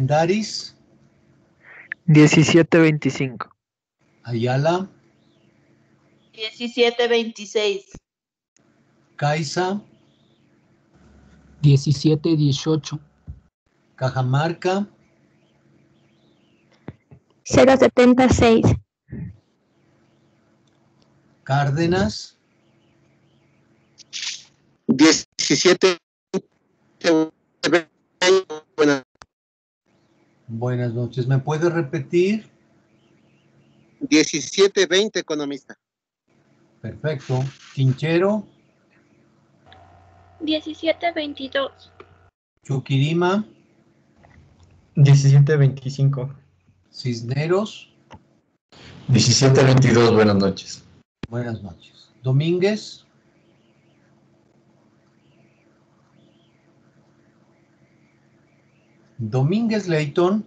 Daris, 17:25. Ayala, 17:26. Caiza, 17:18. Cajamarca, 076. Cárdenas, 17. buenas noches. ¿Me puede repetir? 17:20, economista. Perfecto. Quinchero, 17:22. Chuquirima, 17:25. Cisneros, 17:22, buenas noches. buenas noches. Domínguez, 'Leighton,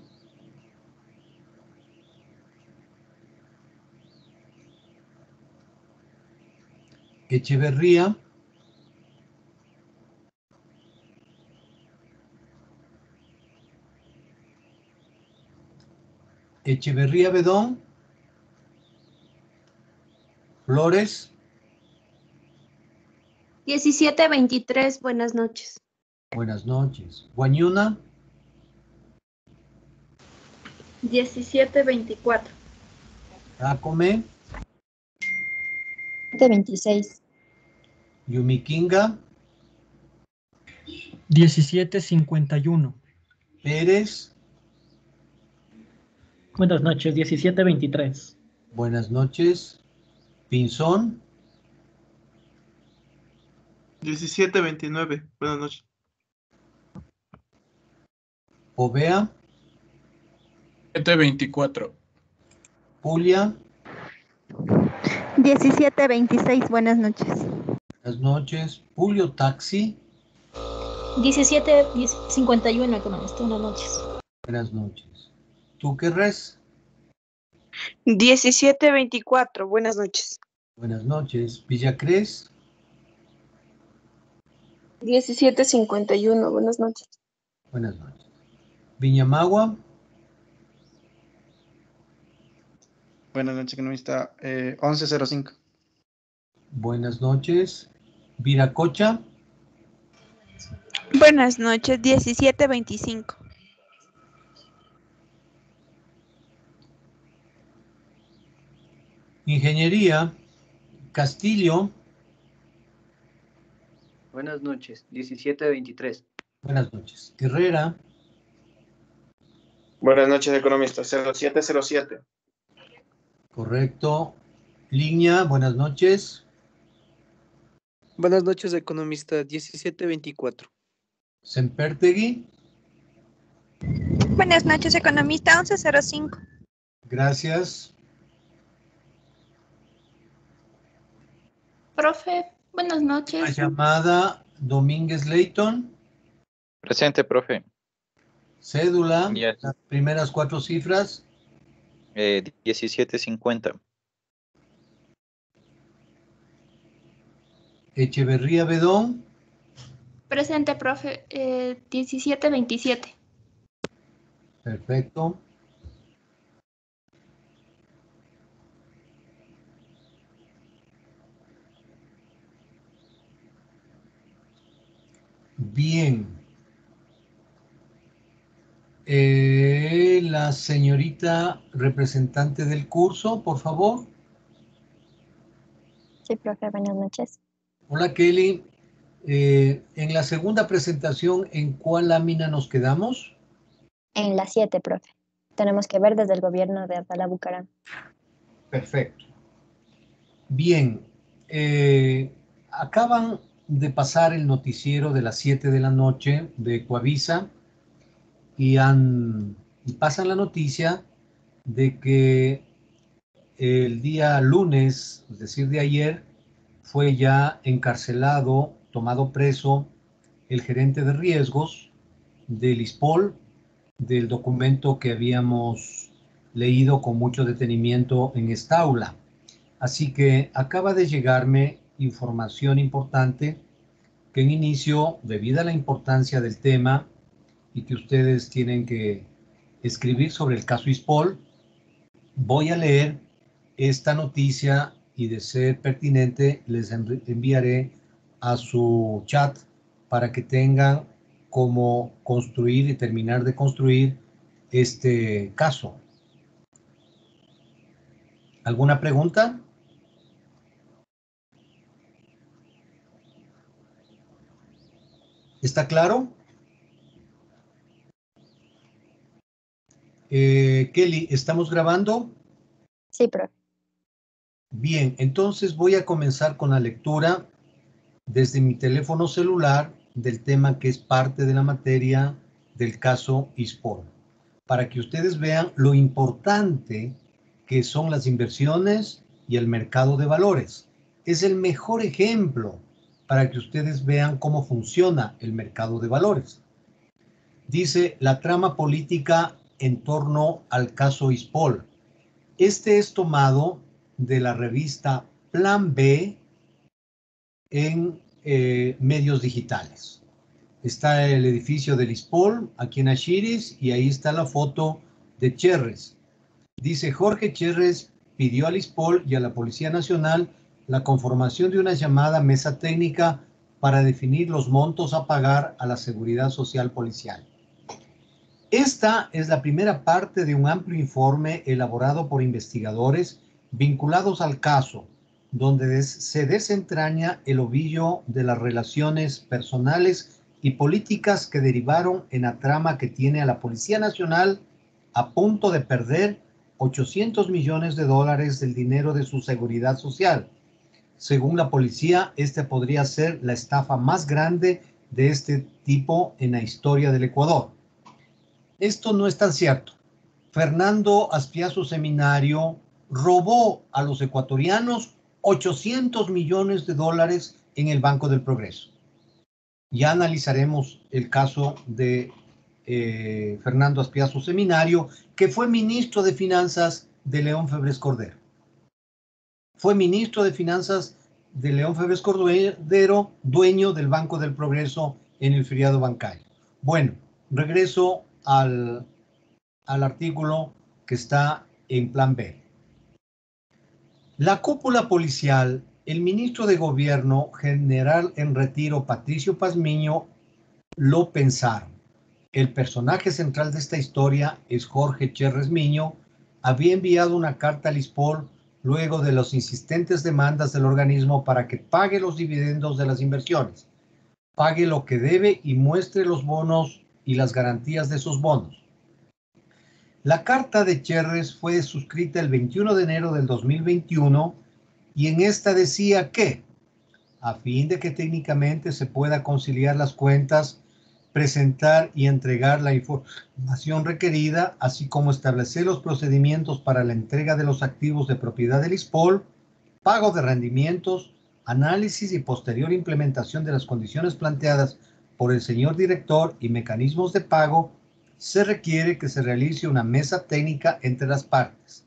'Echeverría, 'Bedón, Flores, 17:23. Buenas noches. buenas noches. Guañuna, 17:24. Acome, 26. Yumiquinga, 17:51. Pérez, Buenas noches, 17:23. buenas noches. Pinzón, 17:29, buenas noches. Ovea, 7:24. Julia, 17:26. Buenas noches. buenas noches. Julio Taxi, 17:51. Economista. Buenas noches. buenas noches. Túquerres, 17:24, buenas noches. buenas noches. Villacrés, 17:51, buenas noches. buenas noches. Viñamagua, Buenas noches, economista. 11:05. buenas noches. Viracocha, Buenas noches, 17:25. Ingeniería, Castillo, Buenas noches, 17:23. buenas noches. Herrera, Buenas noches, economista. 0707. correcto. Línea, buenas noches. Buenas noches, economista. 17:24. Sempertegui, Buenas noches, economista. 11:05. gracias. Profe, buenas La noches. llamada Domínguez Leighton, Presente, profe. cédula, Yes. las primeras 4 cifras. 17:50. Echeverría Bedón, Presente, profe. 17:27. perfecto. Bien. La señorita representante del curso, por favor. Sí, profe, buenas noches. Hola, Kelly. En la segunda presentación, ¿en cuál lámina nos quedamos? En la 7, profe. Tenemos que ver desde el gobierno de Abdalá Bucaram. Perfecto. Bien. Acaban de pasar el noticiero de las 7 de la noche de Coavisa y pasan la noticia de que el día lunes, es decir, de ayer, fue ya encarcelado, tomado preso, el gerente de riesgos del ISPOL, del documento que habíamos leído con mucho detenimiento en esta aula. Así que acaba de llegarme información importante que en inicio, debido a la importancia del tema y que ustedes tienen que escribir sobre el caso ISPOL, voy a leer esta noticia y, de ser pertinente, les enviaré a su chat para que tengan cómo construir y terminar de construir este caso. ¿Alguna pregunta? ¿Está claro? Kelly, ¿estamos grabando? Sí, profe. Bien, entonces voy a comenzar con la lectura desde mi teléfono celular del tema que es parte de la materia del caso ISPOL, para que ustedes vean lo importante que son las inversiones y el mercado de valores. Es el mejor ejemplo para que ustedes vean cómo funciona el mercado de valores. Dice la trama política en torno al caso ISPOL. Este es tomado de la revista Plan B en medios digitales. Está el edificio del ISPOL aquí en Ashiris y ahí está la foto de Cherres. Dice: Jorge Cherres pidió al ISPOL y a la Policía Nacional la conformación de una llamada mesa técnica para definir los montos a pagar a la Seguridad Social Policial. Esta es la primera parte de un amplio informe elaborado por investigadores vinculados al caso, donde se desentraña el ovillo de las relaciones personales y políticas que derivaron en la trama que tiene a la Policía Nacional a punto de perder 800 millones de dólares del dinero de su seguridad social. Según la policía, este podría ser la estafa más grande de este tipo en la historia del Ecuador. Esto no es tan cierto. Fernando Azpiazu Seminario robó a los ecuatorianos 800 millones de dólares en el Banco del Progreso. Ya analizaremos el caso de Fernando Azpiazu Seminario, que fue ministro de Finanzas de León Febres Cordero. Fue ministro de Finanzas de León Febres Cordero, dueño del Banco del Progreso en el feriado bancario. Bueno, regreso al artículo que está en Plan B. La cúpula policial, el ministro de Gobierno, general en retiro Patricio Pazmiño, lo pensaron. El personaje central de esta historia es Jorge Cherres Miño. Había enviado una carta al ISPOL luego de las insistentes demandas del organismo para que pague los dividendos de las inversiones, pague lo que debe y muestre los bonos y las garantías de esos bonos. La carta de Cherres fue suscrita el 21 de enero del 2021 y en esta decía que, a fin de que técnicamente se pueda conciliar las cuentas, presentar y entregar la información requerida, así como establecer los procedimientos para la entrega de los activos de propiedad del ISPOL, pago de rendimientos, análisis y posterior implementación de las condiciones planteadas por el señor director y mecanismos de pago, se requiere que se realice una mesa técnica entre las partes.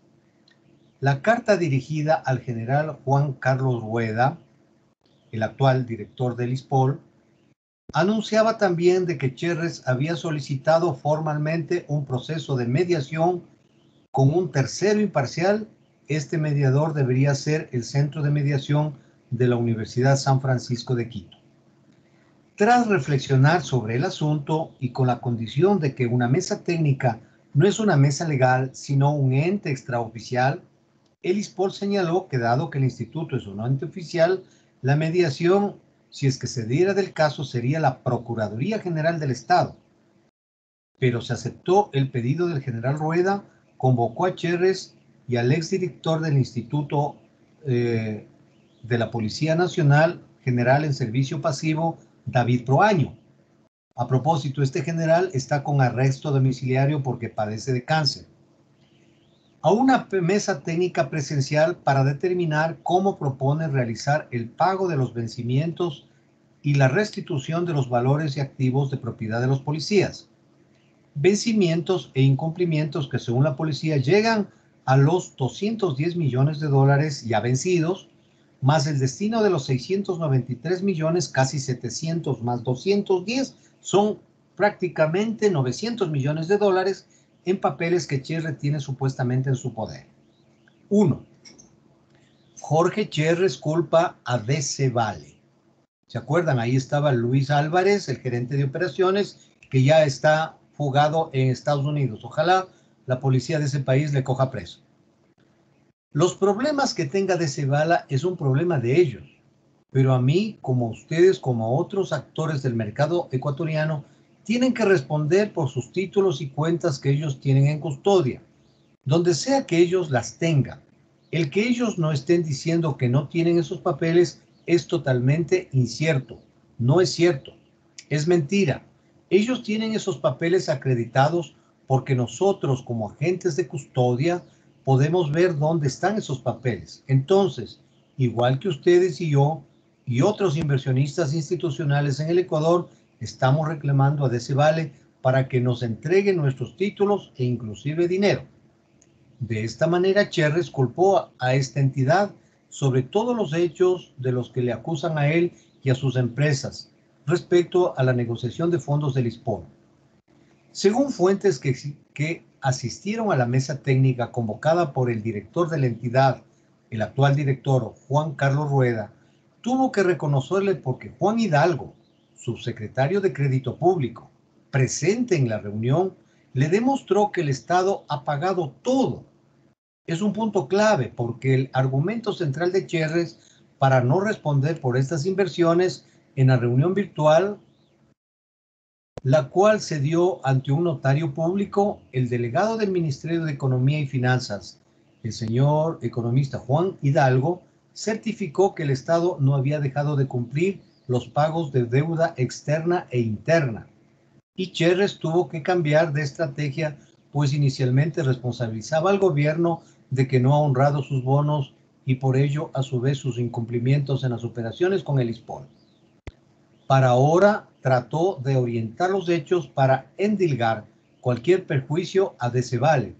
La carta dirigida al general Juan Carlos Rueda, el actual director del ISPOL, anunciaba también de que Cherres había solicitado formalmente un proceso de mediación con un tercero imparcial. Este mediador debería ser el Centro de Mediación de la Universidad San Francisco de Quito. Tras reflexionar sobre el asunto y con la condición de que una mesa técnica no es una mesa legal, sino un ente extraoficial, el ISPOL señaló que, dado que el instituto es un ente oficial, la mediación, si es que se diera del caso, sería la Procuraduría General del Estado. Pero se aceptó el pedido del general Rueda, convocó a Cherres y al exdirector del Instituto de la Policía Nacional, general en servicio pasivo, David Proaño. A propósito, este general está con arresto domiciliario porque padece de cáncer. A una mesa técnica presencial para determinar cómo propone realizar el pago de los vencimientos y la restitución de los valores y activos de propiedad de los policías. Vencimientos e incumplimientos que, según la policía, llegan a los 210 millones de dólares ya vencidos, más el destino de los 693 millones, casi 700 más 210, son prácticamente 900 millones de dólares en papeles que Cherres tiene supuestamente en su poder. 1. Jorge Cherres culpa a DC Vale. ¿Se acuerdan? Ahí estaba Luis Álvarez, el gerente de operaciones, que ya está fugado en Estados Unidos. Ojalá la policía de ese país le coja preso. Los problemas que tenga DC Vale es un problema de ellos. Pero a mí, como ustedes, como a otros actores del mercado ecuatoriano, tienen que responder por sus títulos y cuentas que ellos tienen en custodia, donde sea que ellos las tengan. El que ellos no estén diciendo que no tienen esos papeles es totalmente incierto. No es cierto. Es mentira. Ellos tienen esos papeles acreditados porque nosotros, como agentes de custodia, podemos ver dónde están esos papeles. Entonces, igual que ustedes y yo, y otros inversionistas institucionales en el Ecuador, estamos reclamando a DC Vale para que nos entregue nuestros títulos e inclusive dinero. De esta manera, Cherres culpó a esta entidad sobre todos los hechos de los que le acusan a él y a sus empresas respecto a la negociación de fondos del ISPOL. Según fuentes que asistieron a la mesa técnica convocada por el director de la entidad, el actual director Juan Carlos Rueda, tuvo que reconocerle porque Juan Hidalgo, subsecretario de Crédito Público, presente en la reunión, le demostró que el Estado ha pagado todo. Es un punto clave porque el argumento central de Cherres para no responder por estas inversiones en la reunión virtual, la cual se dio ante un notario público, el delegado del Ministerio de Economía y Finanzas, el señor economista Juan Hidalgo, certificó que el Estado no había dejado de cumplir los pagos de deuda externa e interna. Y Cherres tuvo que cambiar de estrategia, pues inicialmente responsabilizaba al gobierno de que no ha honrado sus bonos y por ello, a su vez, sus incumplimientos en las operaciones con el ISPOL. Para ahora, trató de orientar los hechos para endilgar cualquier perjuicio a DC Vale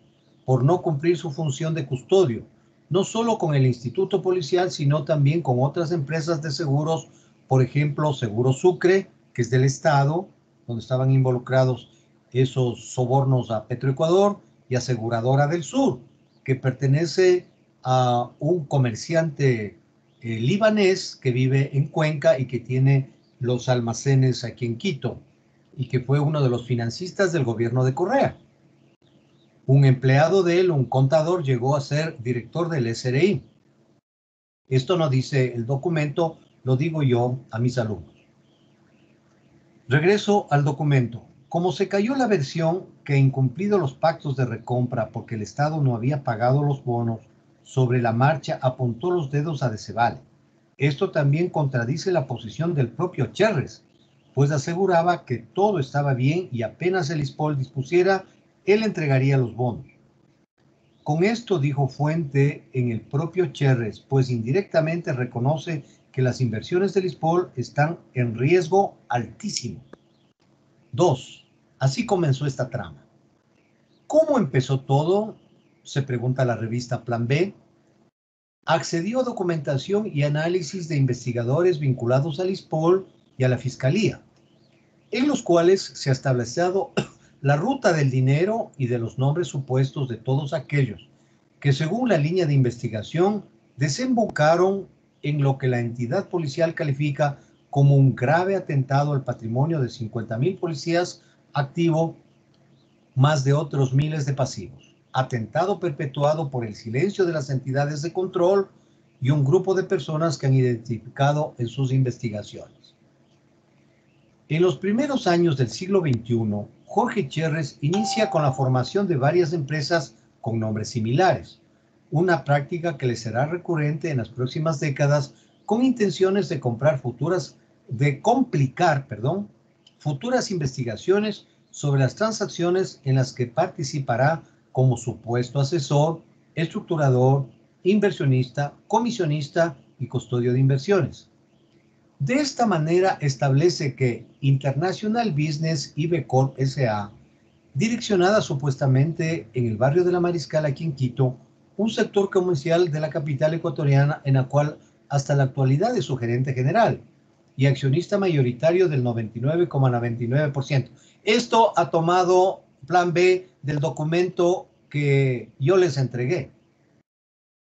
por no cumplir su función de custodio, no solo con el Instituto Policial, sino también con otras empresas de seguros, por ejemplo, Seguro Sucre, que es del Estado, donde estaban involucrados esos sobornos a Petroecuador, y Aseguradora del Sur, que pertenece a un comerciante libanés que vive en Cuenca y que tiene los almacenes aquí en Quito, y que fue uno de los financistas del gobierno de Correa. Un empleado de él, un contador, llegó a ser director del SRI. Esto no dice el documento, lo digo yo a mis alumnos. Regreso al documento. Como se cayó la versión que incumplido los pactos de recompra porque el Estado no había pagado los bonos, sobre la marcha apuntó los dedos a DC Vale. Esto también contradice la posición del propio Cherres, pues aseguraba que todo estaba bien y apenas el ISPOL dispusiera, él entregaría los bonos. Con esto dijo fuente en el propio Cherres, pues indirectamente reconoce que las inversiones del ISPOL están en riesgo altísimo. 2. Así comenzó esta trama. ¿Cómo empezó todo? Se pregunta la revista Plan B. Accedió a documentación y análisis de investigadores vinculados al ISPOL y a la Fiscalía, en los cuales se ha establecido la ruta del dinero y de los nombres supuestos de todos aquellos que, según la línea de investigación, desembocaron en lo que la entidad policial califica como un grave atentado al patrimonio de 50.000 policías activo, más de otros miles de pasivos. Atentado perpetuado por el silencio de las entidades de control y un grupo de personas que han identificado en sus investigaciones. En los primeros años del siglo XXI, Jorge Cherres inicia con la formación de varias empresas con nombres similares, una práctica que le será recurrente en las próximas décadas con intenciones de complicar futuras investigaciones sobre las transacciones en las que participará como supuesto asesor, estructurador, inversionista, comisionista y custodio de inversiones. De esta manera establece que International Business IB Corp S.A., direccionada supuestamente en el barrio de La Mariscal aquí en Quito, un sector comercial de la capital ecuatoriana en la cual hasta la actualidad es su gerente general y accionista mayoritario del 99,99%. Esto ha tomado plan B del documento que yo les entregué.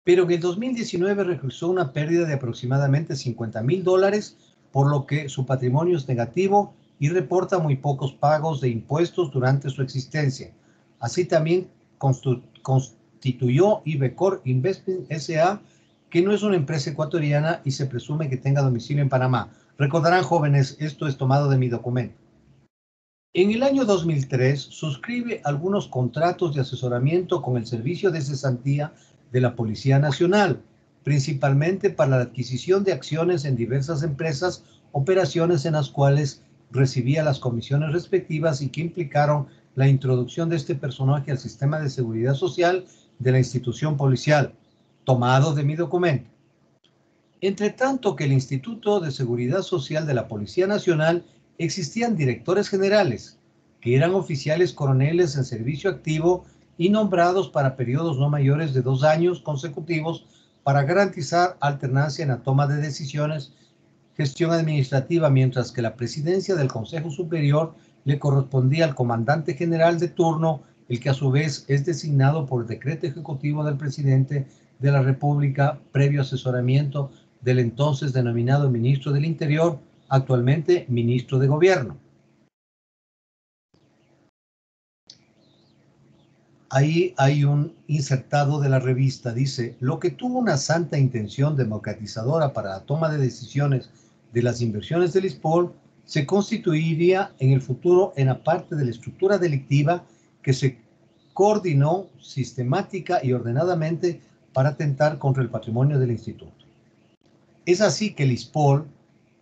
Pero en el 2019 registró una pérdida de aproximadamente $50,000, por lo que su patrimonio es negativo y reporta muy pocos pagos de impuestos durante su existencia. Así también constituyó Ibecor Investment S.A., que no es una empresa ecuatoriana y se presume que tenga domicilio en Panamá. Recordarán, jóvenes, esto es tomado de mi documento. En el año 2003 suscribe algunos contratos de asesoramiento con el Servicio de Cesantía de la Policía Nacional, principalmente para la adquisición de acciones en diversas empresas, operaciones en las cuales recibía las comisiones respectivas y que implicaron la introducción de este personaje al sistema de seguridad social de la institución policial, tomado de mi documento. Entre tanto que el Instituto de Seguridad Social de la Policía Nacional existían directores generales, que eran oficiales coroneles en servicio activo y nombrados para periodos no mayores de 2 años consecutivos para garantizar alternancia en la toma de decisiones, gestión administrativa, mientras que la presidencia del Consejo Superior le correspondía al comandante general de turno, el que a su vez es designado por decreto ejecutivo del presidente de la República previo asesoramiento del entonces denominado ministro del Interior, actualmente ministro de Gobierno. Ahí hay un insertado de la revista, dice: lo que tuvo una santa intención democratizadora para la toma de decisiones de las inversiones del ISPOL se constituiría en el futuro en la parte de la estructura delictiva que se coordinó sistemática y ordenadamente para atentar contra el patrimonio del instituto. Es así que el ISPOL,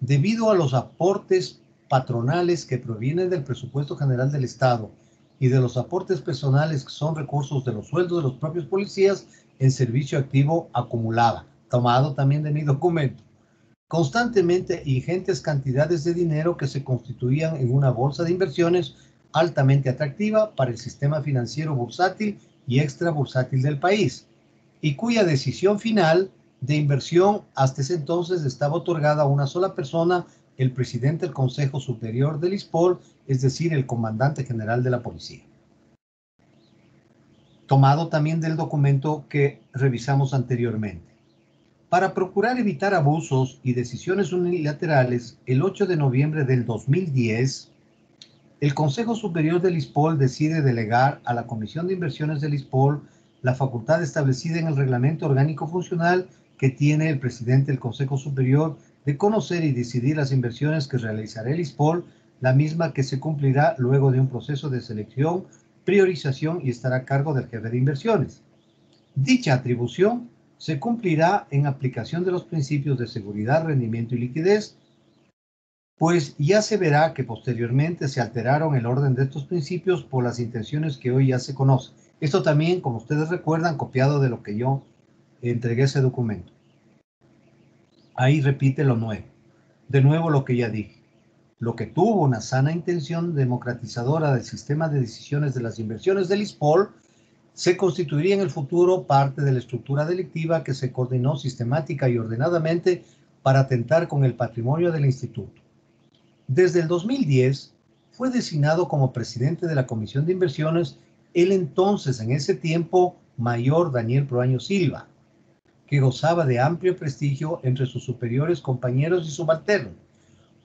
debido a los aportes patronales que provienen del presupuesto general del Estado y de los aportes personales que son recursos de los sueldos de los propios policías en servicio activo, acumulaba, tomado también de mi documento, constantemente ingentes cantidades de dinero que se constituían en una bolsa de inversiones altamente atractiva para el sistema financiero bursátil y extra bursátil del país, y cuya decisión final de inversión hasta ese entonces estaba otorgada a una sola persona, el presidente del Consejo Superior del ISPOL, es decir, el comandante general de la policía. Tomado también del documento que revisamos anteriormente. Para procurar evitar abusos y decisiones unilaterales, el 8 de noviembre del 2010, el Consejo Superior del ISPOL decide delegar a la Comisión de Inversiones del ISPOL la facultad establecida en el Reglamento Orgánico Funcional que tiene el presidente del Consejo Superior de conocer y decidir las inversiones que realizará el ISPOL, la misma que se cumplirá luego de un proceso de selección, priorización y estará a cargo del jefe de inversiones. Dicha atribución se cumplirá en aplicación de los principios de seguridad, rendimiento y liquidez, pues ya se verá que posteriormente se alteraron el orden de estos principios por las intenciones que hoy ya se conocen. Esto también, como ustedes recuerdan, copiado de lo que yo entregué ese documento. Ahí repite lo nuevo. De nuevo lo que ya dije. Lo que tuvo una sana intención democratizadora del sistema de decisiones de las inversiones del ISPOL se constituiría en el futuro parte de la estructura delictiva que se coordinó sistemática y ordenadamente para atentar con el patrimonio del instituto. Desde el 2010 fue designado como presidente de la Comisión de Inversiones el entonces, en ese tiempo, mayor Daniel Proaño Silva, que gozaba de amplio prestigio entre sus superiores, compañeros y subalternos,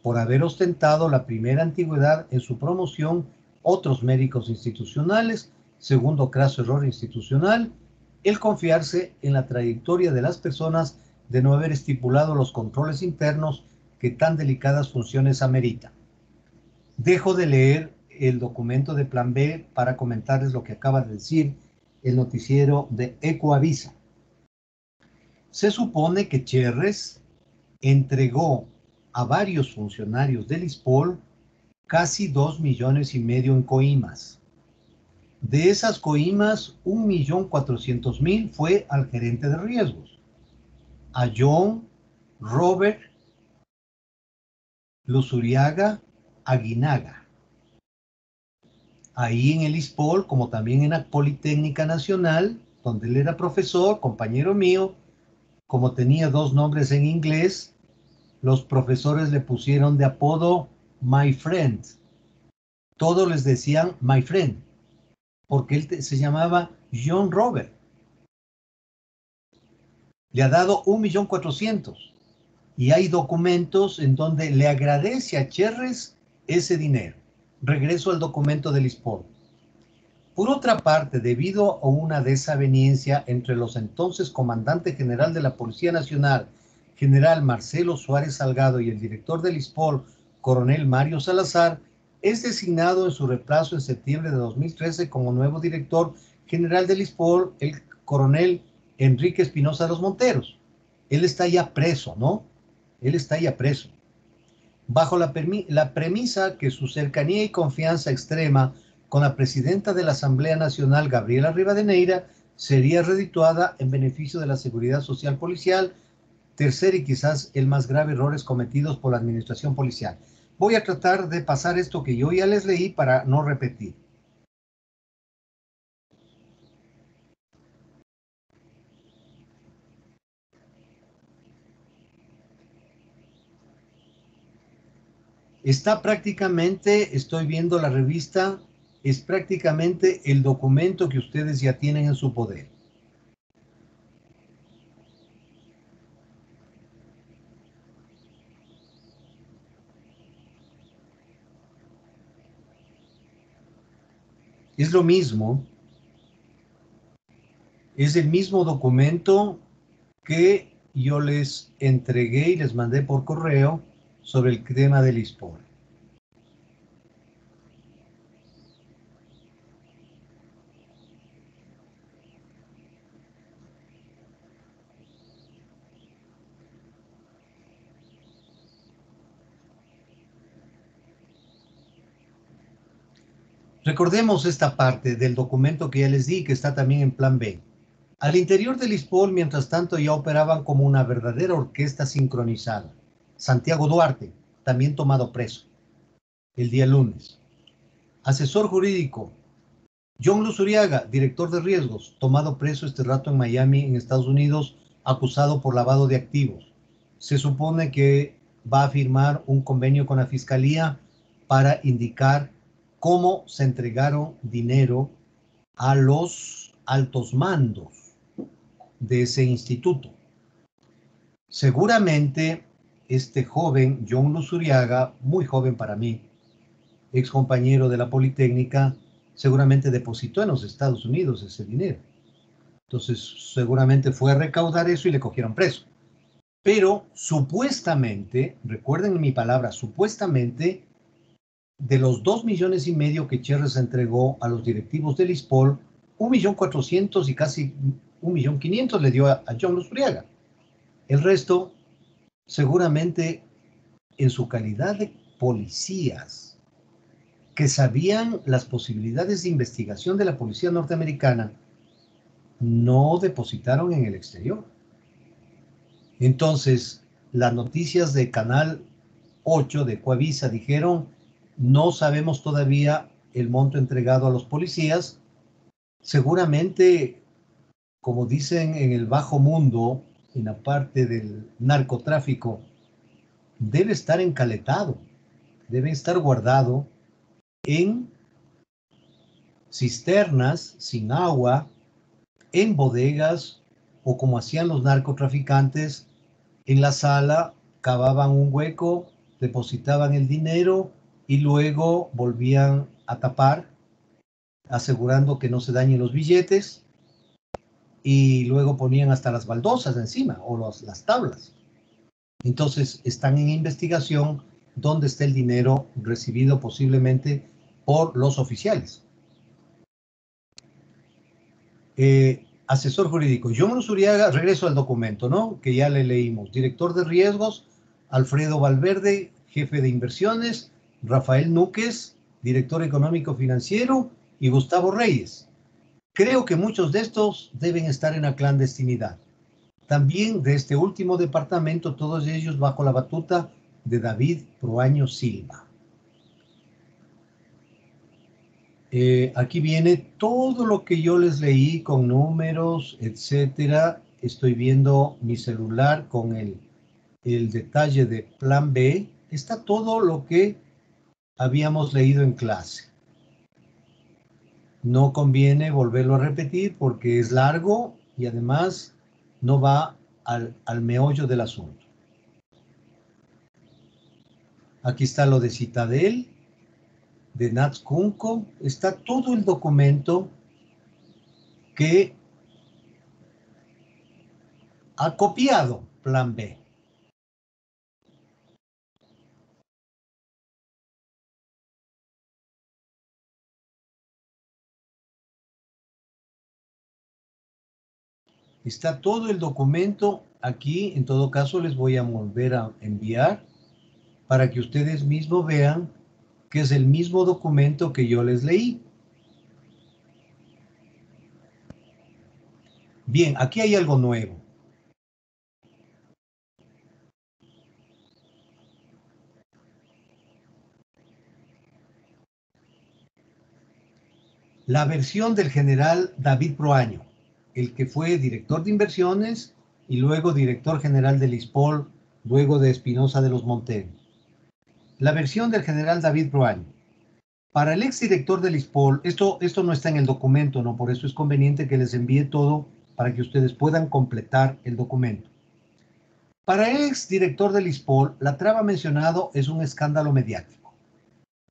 por haber ostentado la primera antigüedad en su promoción, otros méritos institucionales, segundo craso error institucional, el confiarse en la trayectoria de las personas de no haber estipulado los controles internos que tan delicadas funciones ameritan. Dejo de leer el documento de Plan B para comentarles lo que acaba de decir el noticiero de Ecoavisa. Se supone que Cherres entregó a varios funcionarios del ISPOL casi 2,5 millones en coimas. De esas coimas, 1.400.000 fue al gerente de riesgos, a John Robert Luzuriaga Aguinaga. Ahí en el ISPOL, como también en la Politécnica Nacional, donde él era profesor, compañero mío, como tenía 2 nombres en inglés, los profesores le pusieron de apodo My Friend. Todos les decían My Friend. porque él se llamaba John Robert. Le ha dado 1.400.000 y hay documentos en donde le agradece a Cherres ese dinero. Regreso al documento del ISPOL. Por otra parte, debido a una desaveniencia entre los entonces comandante general de la Policía Nacional, general Marcelo Suárez Salgado, y el director del ISPOL, coronel Mario Salazar, es designado en su reemplazo en septiembre de 2013 como nuevo director general del ISPOL, el coronel Enrique Espinosa de los Monteros. Él está ya preso, ¿no? Él está ya preso. Bajo la premisa que su cercanía y confianza extrema con la presidenta de la Asamblea Nacional, Gabriela Rivadeneira, sería redituada en beneficio de la seguridad social policial. Tercer y quizás el más grave errores cometidos por la administración policial. Voy a tratar de pasar esto que yo ya les leí para no repetir. Está prácticamente, estoy viendo la revista, es prácticamente el documento que ustedes ya tienen en su poder. Es lo mismo, es el mismo documento que yo les entregué y les mandé por correo sobre el tema del ISPOL. Recordemos esta parte del documento que ya les di, que está también en plan B. Al interior del ISPOL, mientras tanto, ya operaban como una verdadera orquesta sincronizada. Santiago Duarte, también tomado preso, el día lunes. Asesor jurídico, John Luzuriaga, director de riesgos, tomado preso este rato en Miami, en Estados Unidos, acusado por lavado de activos. Se supone que va a firmar un convenio con la Fiscalía para indicar cómo se entregaron dinero a los altos mandos de ese instituto. Seguramente este joven, John Luzuriaga, muy joven para mí, ex compañero de la Politécnica, seguramente depositó en los Estados Unidos ese dinero. Entonces, seguramente fue a recaudar eso y le cogieron preso. Pero supuestamente, recuerden mi palabra, supuestamente, de los 2,5 millones que Cherres entregó a los directivos del ISPOL, 1.400.000 y casi 1.500.000 le dio a John Luzuriaga. El resto, seguramente, en su calidad de policías, que sabían las posibilidades de investigación de la policía norteamericana, no depositaron en el exterior. Entonces, las noticias de Canal 8 de Coavisa dijeron: no sabemos todavía el monto entregado a los policías. Seguramente, como dicen en el bajo mundo, en la parte del narcotráfico, debe estar encaletado, debe estar guardado en cisternas sin agua, en bodegas, o como hacían los narcotraficantes, en la sala cavaban un hueco, depositaban el dinero y luego volvían a tapar, asegurando que no se dañen los billetes, y luego ponían hasta las baldosas encima o las tablas. Entonces están en investigación dónde está el dinero recibido posiblemente por los oficiales. Asesor jurídico, John Luzuriaga, regreso al documento, ¿no? Que ya le leímos. Director de riesgos, Alfredo Valverde, jefe de inversiones, Rafael Núquez, director económico financiero, y Gustavo Reyes. Creo que muchos de estos deben estar en la clandestinidad. También de este último departamento, todos ellos bajo la batuta de David Proaño Silva. Aquí viene todo lo que yo les leí con números, etcétera. Estoy viendo mi celular con el detalle de plan B. Está todo lo que habíamos leído en clase. No conviene volverlo a repetir porque es largo y además no va al meollo del asunto. Aquí está lo de Citadel, de Nats Kunko. Está todo el documento que ha copiado Plan B. Está todo el documento aquí. En todo caso, les voy a volver a enviar para que ustedes mismos vean que es el mismo documento que yo les leí. Bien, aquí hay algo nuevo. La versión del general David Proaño, el que fue director de inversiones y luego director general del ISPOL, luego de Espinosa de los Monteros. La versión del general David Proaño. Para el exdirector del ISPOL, esto no está en el documento, ¿no? Por eso es conveniente que les envíe todo para que ustedes puedan completar el documento. Para el exdirector del ISPOL, la trama mencionado es un escándalo mediático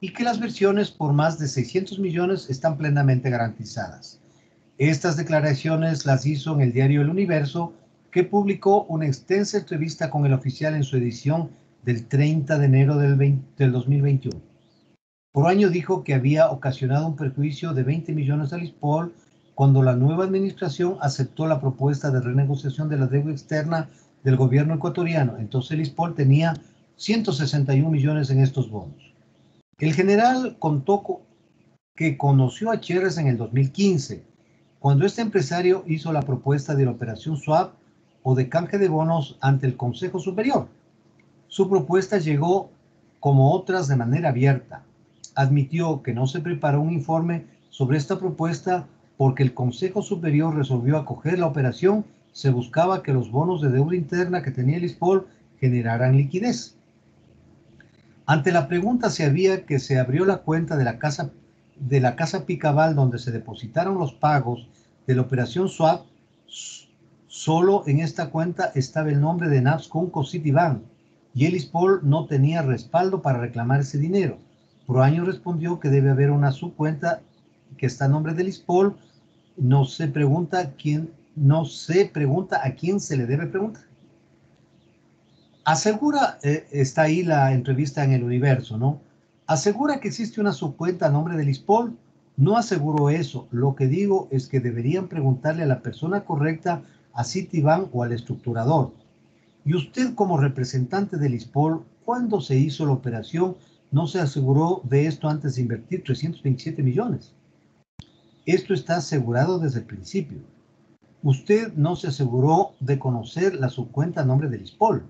y que las versiones por más de 600 millones están plenamente garantizadas. Estas declaraciones las hizo en el diario El Universo, que publicó una extensa entrevista con el oficial en su edición del 30 de enero del 2021. Proaño dijo que había ocasionado un perjuicio de 20 millones al ISPOL cuando la nueva administración aceptó la propuesta de renegociación de la deuda externa del gobierno ecuatoriano. Entonces el ISPOL tenía 161 millones en estos bonos. El general contó que conoció a Cherres en el 2015, cuando este empresario hizo la propuesta de la operación swap o de canje de bonos ante el Consejo Superior. Su propuesta llegó, como otras, de manera abierta. Admitió que no se preparó un informe sobre esta propuesta porque el Consejo Superior resolvió acoger la operación. Se buscaba que los bonos de deuda interna que tenía el ISPOL generaran liquidez. Ante la pregunta si había que se abrió la cuenta de la casa Picabal donde se depositaron los pagos de la operación swap, solo en esta cuenta estaba el nombre de Nats Kunko Citibank y el ISPOL no tenía respaldo para reclamar ese dinero. Proaño respondió que debe haber una subcuenta que está a nombre del ISPOL. No se pregunta a quién se le debe preguntar. Asegura, está ahí la entrevista en El Universo, ¿no? Asegura que existe una subcuenta a nombre del ISPOL. No aseguro eso. Lo que digo es que deberían preguntarle a la persona correcta, a Citibank o al estructurador. Y usted, como representante del ISPOL, ¿cuándo se hizo la operación? No se aseguró de esto antes de invertir 327 millones. Esto está asegurado desde el principio. Usted no se aseguró de conocer la subcuenta a nombre del ISPOL.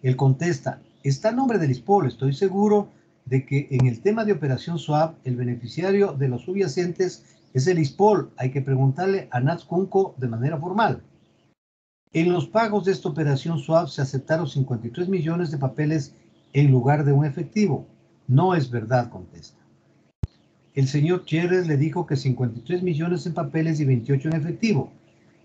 Él contesta, está a nombre del ISPOL, estoy seguro de que en el tema de operación swap, el beneficiario de los subyacentes es el ISPOL. Hay que preguntarle a Nats Kunko de manera formal. En los pagos de esta operación swap se aceptaron 53 millones de papeles en lugar de un efectivo. No es verdad, contesta. El señor Cherres le dijo que 53 millones en papeles y 28 en efectivo.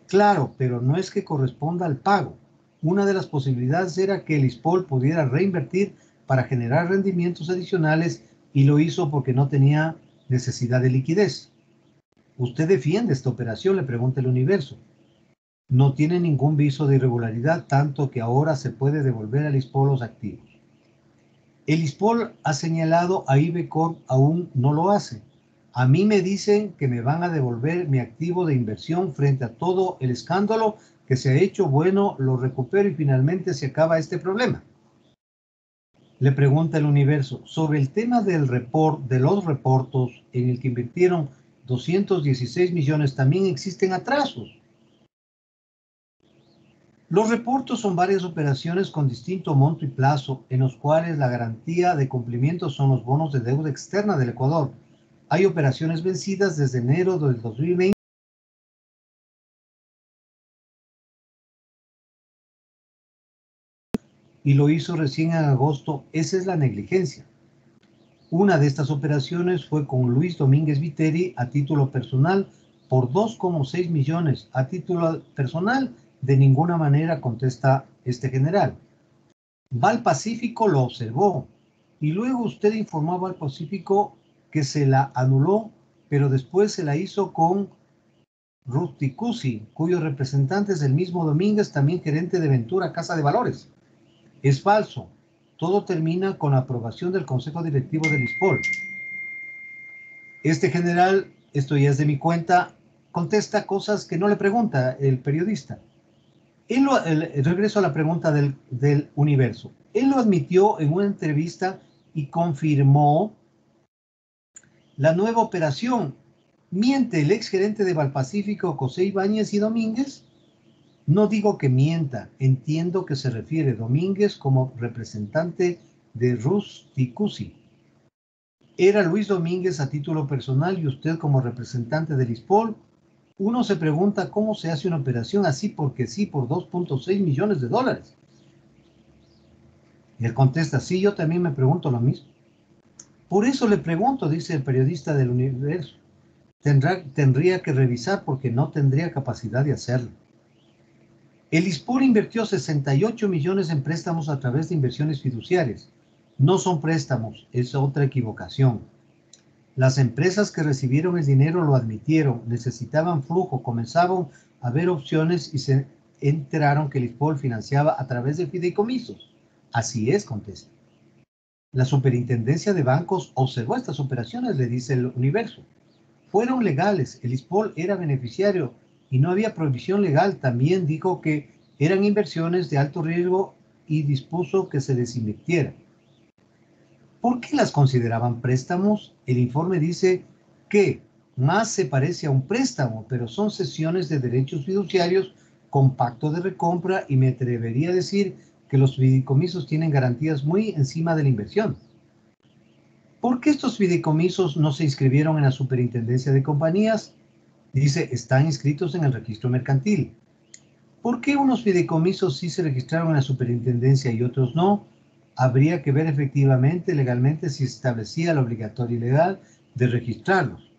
Claro, pero no es que corresponda al pago. Una de las posibilidades era que el ISPOL pudiera reinvertir para generar rendimientos adicionales y lo hizo porque no tenía necesidad de liquidez. ¿Usted defiende esta operación?, le pregunta El Universo. No tiene ningún viso de irregularidad, tanto que ahora se puede devolver al ISPOL los activos. El ISPOL ha señalado a IBECORP aún no lo hace. A mí me dicen que me van a devolver mi activo de inversión frente a todo el escándalo que se ha hecho. Bueno, lo recupero y finalmente se acaba este problema. Le pregunta El Universo sobre el tema de los reportos en el que invirtieron 216 millones. También existen atrasos. Los reportos son varias operaciones con distinto monto y plazo, en los cuales la garantía de cumplimiento son los bonos de deuda externa del Ecuador. Hay operaciones vencidas desde enero del 2020 y lo hizo recién en agosto. Esa es la negligencia. Una de estas operaciones fue con Luis Domínguez Viteri a título personal por 2,6 millones. A título personal, de ninguna manera, contesta este general. Val Pacífico lo observó y luego usted informó a Val Pacífico que se la anuló, pero después se la hizo con Rusticusi, cuyo representante es el mismo Domínguez, también gerente de Ventura Casa de Valores. Es falso. Todo termina con la aprobación del Consejo Directivo del ISPOL. Este general, esto ya es de mi cuenta, contesta cosas que no le pregunta el periodista. Regreso a la pregunta del Universo. Él lo admitió en una entrevista y confirmó la nueva operación. ¿Miente el exgerente de Valpacífico, José Ibáñez y Domínguez? No digo que mienta, entiendo que se refiere Domínguez como representante de Rusticusi. Era Luis Domínguez a título personal y usted como representante del ISPOL. Uno se pregunta cómo se hace una operación así porque sí por 2,6 millones de dólares. Y él contesta, sí, yo también me pregunto lo mismo. Por eso le pregunto, dice el periodista del Universo. Tendría que revisar porque no tendría capacidad de hacerlo. El ISPOL invirtió 68 millones en préstamos a través de inversiones fiduciarias. No son préstamos, es otra equivocación. Las empresas que recibieron el dinero lo admitieron, necesitaban flujo, comenzaron a ver opciones y se enteraron que el ISPOL financiaba a través de fideicomisos. Así es, contesta. La superintendencia de bancos observó estas operaciones, le dice el Universo. Fueron legales, el ISPOL era beneficiario y no había prohibición legal. También dijo que eran inversiones de alto riesgo y dispuso que se les invirtiera. ¿Por qué las consideraban préstamos? El informe dice que más se parece a un préstamo, pero son cesiones de derechos fiduciarios con pacto de recompra y me atrevería a decir que los fideicomisos tienen garantías muy encima de la inversión. ¿Por qué estos fideicomisos no se inscribieron en la superintendencia de compañías? Dice, están inscritos en el registro mercantil. ¿Por qué unos fideicomisos sí se registraron en la superintendencia y otros no? Habría que ver efectivamente, legalmente, si establecía la obligatoriedad de registrarlos.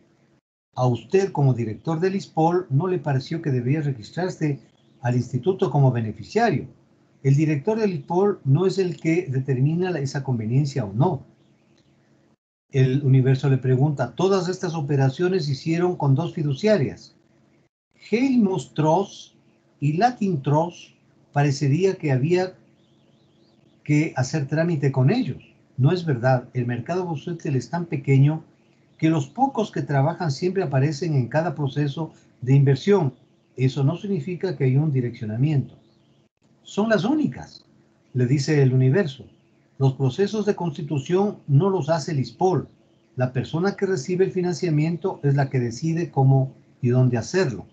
A usted, como director del ISPOL, ¿no le pareció que debía registrarse al instituto como beneficiario? El director del ISPOL no es el que determina esa conveniencia o no. El Universo le pregunta, todas estas operaciones se hicieron con dos fiduciarias. Helmut Trust y Latin Trust. Parecería que había que hacer trámite con ellos. No es verdad, el mercado bursátil es tan pequeño que los pocos que trabajan siempre aparecen en cada proceso de inversión. Eso no significa que haya un direccionamiento. Son las únicas, le dice el Universo. Los procesos de constitución no los hace el ISPOL. La persona que recibe el financiamiento es la que decide cómo y dónde hacerlo.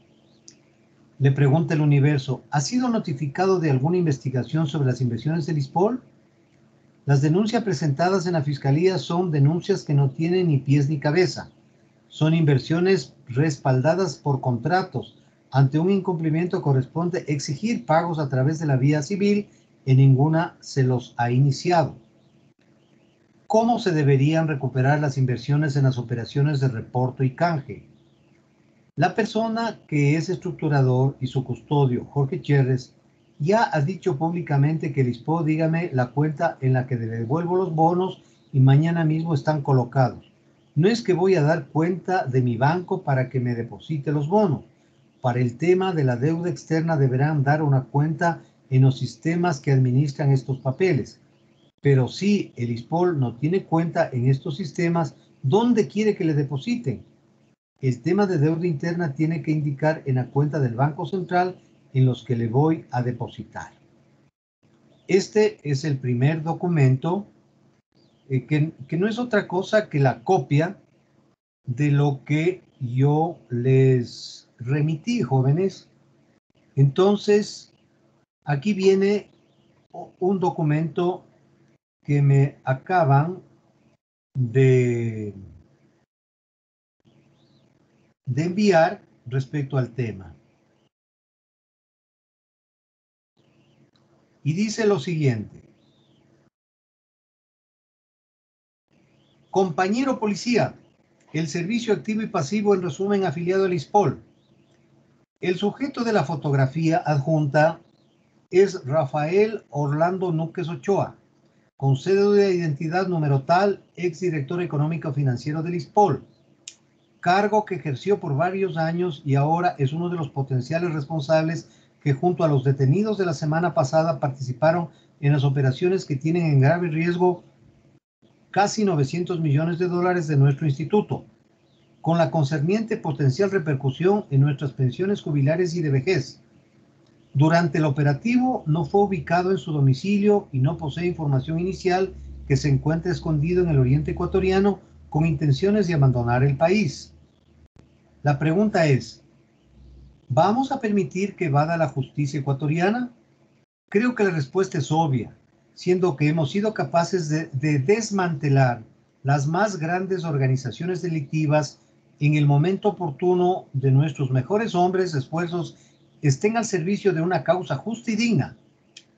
Le pregunta el Universo, ¿ha sido notificado de alguna investigación sobre las inversiones del ISPOL? Las denuncias presentadas en la Fiscalía son denuncias que no tienen ni pies ni cabeza. Son inversiones respaldadas por contratos. Ante un incumplimiento corresponde exigir pagos a través de la vía civil y ninguna se los ha iniciado. ¿Cómo se deberían recuperar las inversiones en las operaciones de reporto y canje? La persona que es estructurador y su custodio, Jorge Cherres, ya ha dicho públicamente que el ISPO, dígame la cuenta en la que le devuelvo los bonos y mañana mismo están colocados. No es que voy a dar cuenta de mi banco para que me deposite los bonos. Para el tema de la deuda externa deberán dar una cuenta en los sistemas que administran estos papeles. Pero si el ISPOL no tiene cuenta en estos sistemas, ¿dónde quiere que le depositen? El tema de deuda interna tiene que indicar en la cuenta del Banco Central en los que le voy a depositar. Este es el primer documento que no es otra cosa que la copia de lo que yo les remití, jóvenes. Entonces, aquí viene un documento que me acaban de enviar respecto al tema. Y dice lo siguiente. Compañero policía, el servicio activo y pasivo en resumen afiliado al ISPOL. El sujeto de la fotografía adjunta es Rafael Orlando Núquez Ochoa, con cédula de identidad número tal, exdirector económico financiero del ISPOL, cargo que ejerció por varios años y ahora es uno de los potenciales responsables que junto a los detenidos de la semana pasada participaron en las operaciones que tienen en grave riesgo casi 900 millones de dólares de nuestro instituto, con la concerniente potencial repercusión en nuestras pensiones jubilares y de vejez. Durante el operativo no fue ubicado en su domicilio y no posee información inicial que se encuentre escondido en el oriente ecuatoriano con intenciones de abandonar el país. La pregunta es, ¿vamos a permitir que evada la justicia ecuatoriana? Creo que la respuesta es obvia, siendo que hemos sido capaces de desmantelar las más grandes organizaciones delictivas en el momento oportuno de nuestros mejores hombres, esfuerzos estén al servicio de una causa justa y digna.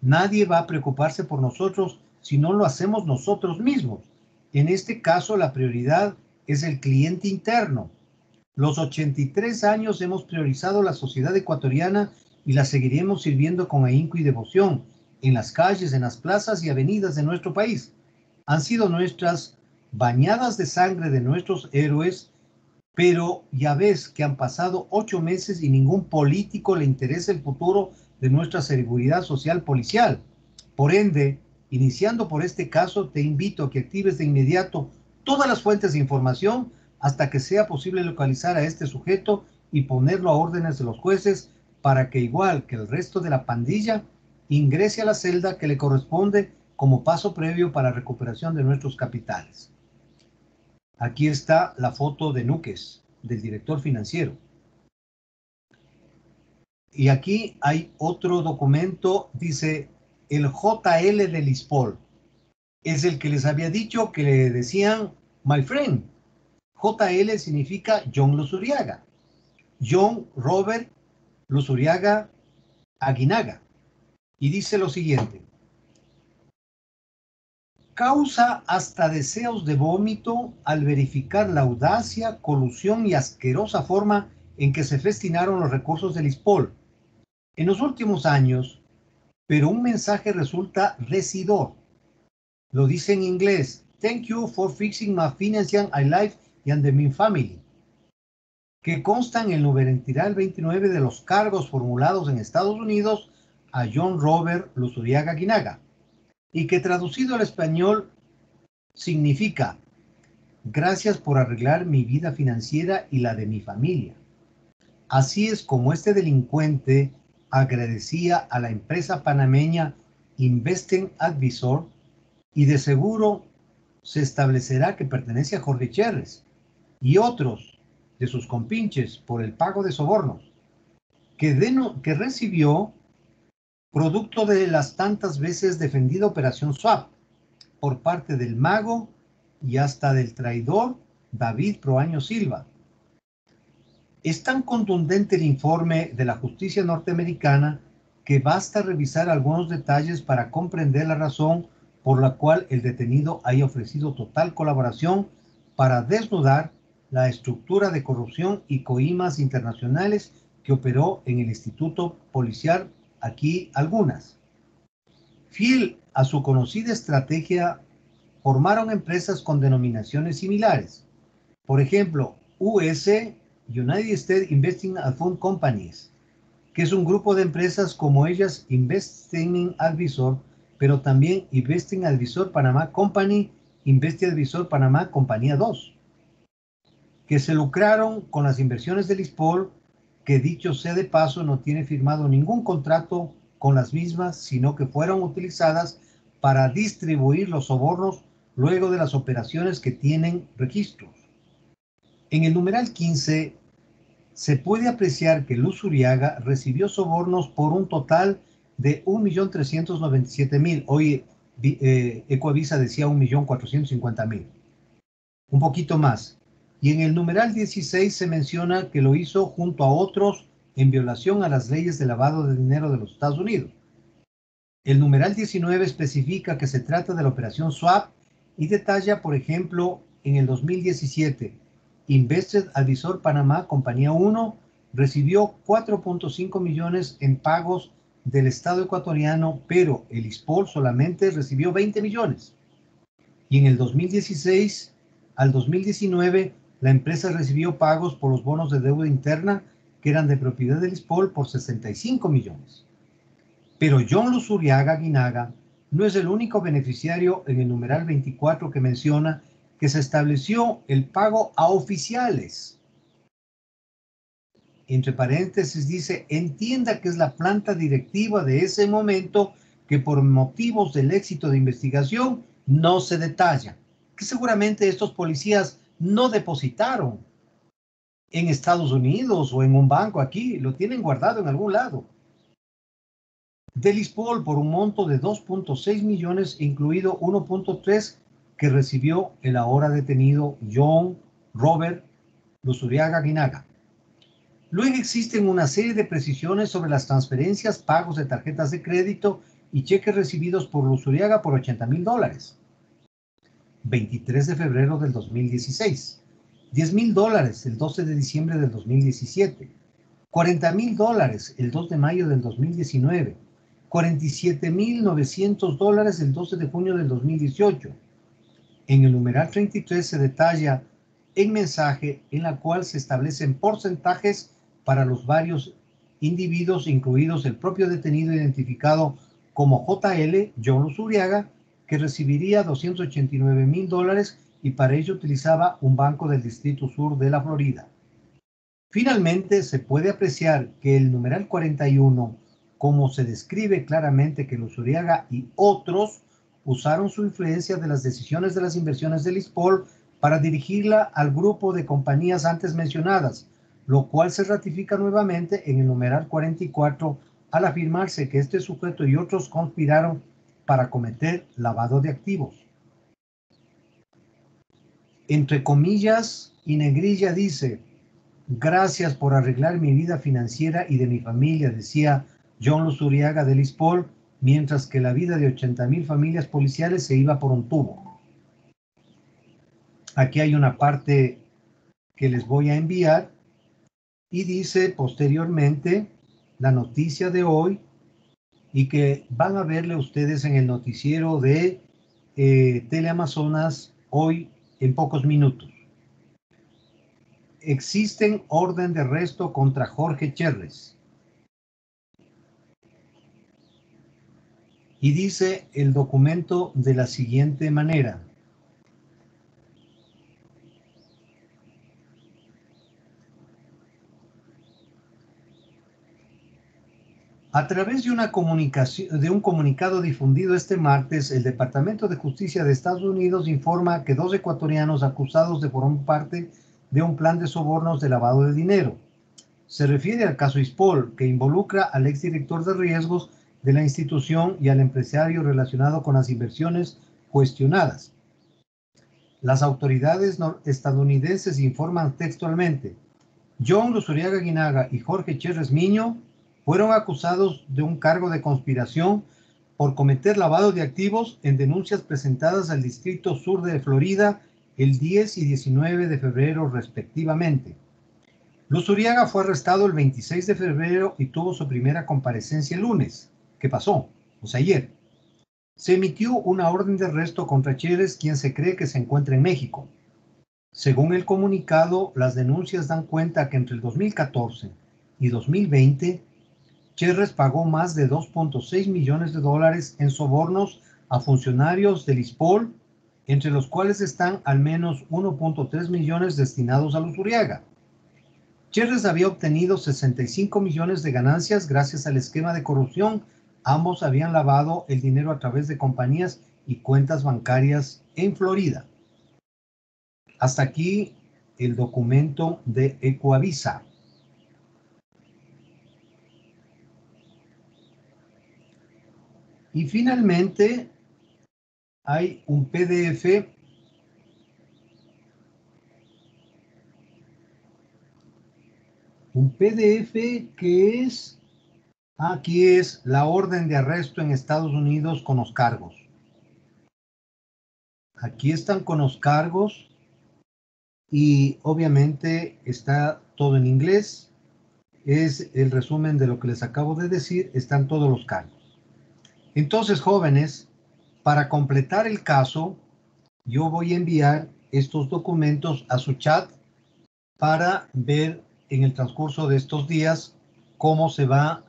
Nadie va a preocuparse por nosotros si no lo hacemos nosotros mismos. En este caso, la prioridad es el cliente interno. Los 83 años hemos priorizado la sociedad ecuatoriana y la seguiremos sirviendo con ahínco y devoción en las calles, en las plazas y avenidas de nuestro país. Han sido nuestras bañadas de sangre de nuestros héroes, pero ya ves que han pasado 8 meses y ningún político le interesa el futuro de nuestra seguridad social policial. Por ende, iniciando por este caso, te invito a que actives de inmediato todas las fuentes de información hasta que sea posible localizar a este sujeto y ponerlo a órdenes de los jueces para que, igual que el resto de la pandilla, ingrese a la celda que le corresponde como paso previo para la recuperación de nuestros capitales. Aquí está la foto de Núquez, del director financiero. Y aquí hay otro documento, dice el JL del ISPOL. Es el que les había dicho que le decían my friend. JL significa John Luzuriaga. John Robert Luzuriaga Aguinaga. Y dice lo siguiente. Causa hasta deseos de vómito al verificar la audacia, colusión y asquerosa forma en que se destinaron los recursos del ISPOL en los últimos años, pero un mensaje resulta residor. Lo dice en inglés, thank you for fixing my financial life and the my family, que consta en el numeral 29 de los cargos formulados en Estados Unidos a John Robert Luzuriaga Aguinaga, y que traducido al español significa gracias por arreglar mi vida financiera y la de mi familia. Así es como este delincuente agradecía a la empresa panameña Investing Advisor y de seguro se establecerá que pertenece a Jorge Cherres y otros de sus compinches por el pago de sobornos que recibió producto de las tantas veces defendida Operación Swap por parte del mago y hasta del traidor David Proaño Silva. Es tan contundente el informe de la justicia norteamericana que basta revisar algunos detalles para comprender la razón por la cual el detenido haya ofrecido total colaboración para desnudar la estructura de corrupción y coimas internacionales que operó en el Instituto Policial. Aquí algunas. Fiel a su conocida estrategia, formaron empresas con denominaciones similares. Por ejemplo, US, United States Investing Fund Companies, que es un grupo de empresas como ellas Investing Advisor, pero también Investing Advisor Panamá Company, Investing Advisor Panamá Compañía 2, que se lucraron con las inversiones del ISPOL, que dicho sea de paso no tiene firmado ningún contrato con las mismas, sino que fueron utilizadas para distribuir los sobornos luego de las operaciones que tienen registros. En el numeral 15 se puede apreciar que Luzuriaga recibió sobornos por un total de 1.397.000. Hoy Ecoavisa decía 1.450.000. Un poquito más. Y en el numeral 16 se menciona que lo hizo junto a otros en violación a las leyes de lavado de dinero de los Estados Unidos. El numeral 19 especifica que se trata de la operación SWAP y detalla, por ejemplo, en el 2017. Invested Advisor Panamá, compañía 1, recibió 4.5 millones en pagos del Estado ecuatoriano, pero el ISPOL solamente recibió 20 millones. Y en el 2016 al 2019, la empresa recibió pagos por los bonos de deuda interna que eran de propiedad del ISPOL por 65 millones. Pero John Luzuriaga Guinaga no es el único beneficiario en el numeral 24 que menciona que se estableció el pago a oficiales. Entre paréntesis dice, entienda que es la planta directiva de ese momento que por motivos del éxito de investigación no se detalla, que seguramente estos policías no depositaron en Estados Unidos o en un banco aquí, lo tienen guardado en algún lado. Del ISPOL por un monto de 2.6 millones, incluido 1.3 que recibió el ahora detenido John Robert Luzuriaga Guinaga. Luego existen una serie de precisiones sobre las transferencias, pagos de tarjetas de crédito y cheques recibidos por Luzuriaga por $80,000. 23 de febrero del 2016. $10,000 el 12 de diciembre del 2017. $40,000 el 2 de mayo del 2019. $47,900 el 12 de junio del 2018. En el numeral 33 se detalla en mensaje en la cual se establecen porcentajes para los varios individuos, incluidos el propio detenido identificado como JL, John Luzuriaga, que recibiría $289,000 y para ello utilizaba un banco del Distrito Sur de la Florida. Finalmente, se puede apreciar que el numeral 41, como se describe claramente que Luzuriaga y otros usaron su influencia de las decisiones de las inversiones del ISPOL para dirigirla al grupo de compañías antes mencionadas, lo cual se ratifica nuevamente en el numeral 44 al afirmarse que este sujeto y otros conspiraron para cometer lavado de activos. Entre comillas y negrilla dice, gracias por arreglar mi vida financiera y de mi familia, decía John Luzuriaga del ISPOL, mientras que la vida de 80,000 familias policiales se iba por un tubo. Aquí hay una parte que les voy a enviar y dice posteriormente la noticia de hoy y que van a verle ustedes en el noticiero de Teleamazonas hoy en pocos minutos. Existen orden de arresto contra Jorge Cherres. Y dice el documento de la siguiente manera. A través de un comunicado difundido este martes, el Departamento de Justicia de Estados Unidos informa que 2 ecuatorianos acusados de formar parte de un plan de sobornos de lavado de dinero. Se refiere al caso ISPOL, que involucra al exdirector de riesgos de la institución y al empresario relacionado con las inversiones cuestionadas. Las autoridades estadounidenses informan textualmente: John Luzuriaga Guinaga y Jorge Cherres Miño fueron acusados de un cargo de conspiración por cometer lavado de activos en denuncias presentadas al Distrito Sur de Florida el 10 y 19 de febrero respectivamente. Luzuriaga fue arrestado el 26 de febrero y tuvo su primera comparecencia el lunes. ¿Qué pasó? Pues ayer. Se emitió una orden de arresto contra Cherres, quien se cree que se encuentra en México. Según el comunicado, las denuncias dan cuenta que entre el 2014 y 2020, Cherres pagó más de $2.6 millones en sobornos a funcionarios del ISPOL, entre los cuales están al menos 1.3 millones destinados a Luzuriaga. Cherres había obtenido 65 millones de ganancias gracias al esquema de corrupción. Ambos habían lavado el dinero a través de compañías y cuentas bancarias en Florida. Hasta aquí el documento de Ecoavisa. Y finalmente hay un PDF que es, aquí es la orden de arresto en Estados Unidos con los cargos. Aquí están con los cargos y obviamente está todo en inglés. Es el resumen de lo que les acabo de decir, están todos los cargos. Entonces, jóvenes, para completar el caso, yo voy a enviar estos documentos a su chat para ver en el transcurso de estos días cómo se va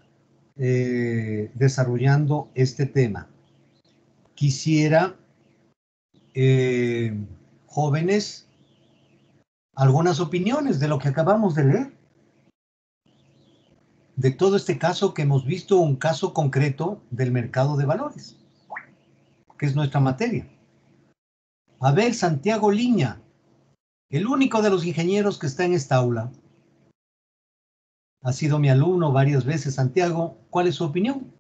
desarrollando este tema. Quisiera, jóvenes, algunas opiniones de lo que acabamos de leer. De todo este caso que hemos visto, un caso concreto del mercado de valores, que es nuestra materia. A ver, Santiago Liña, el único de los ingenieros que está en esta aula. Ha sido mi alumno varias veces, Santiago. ¿Cuál es su opinión?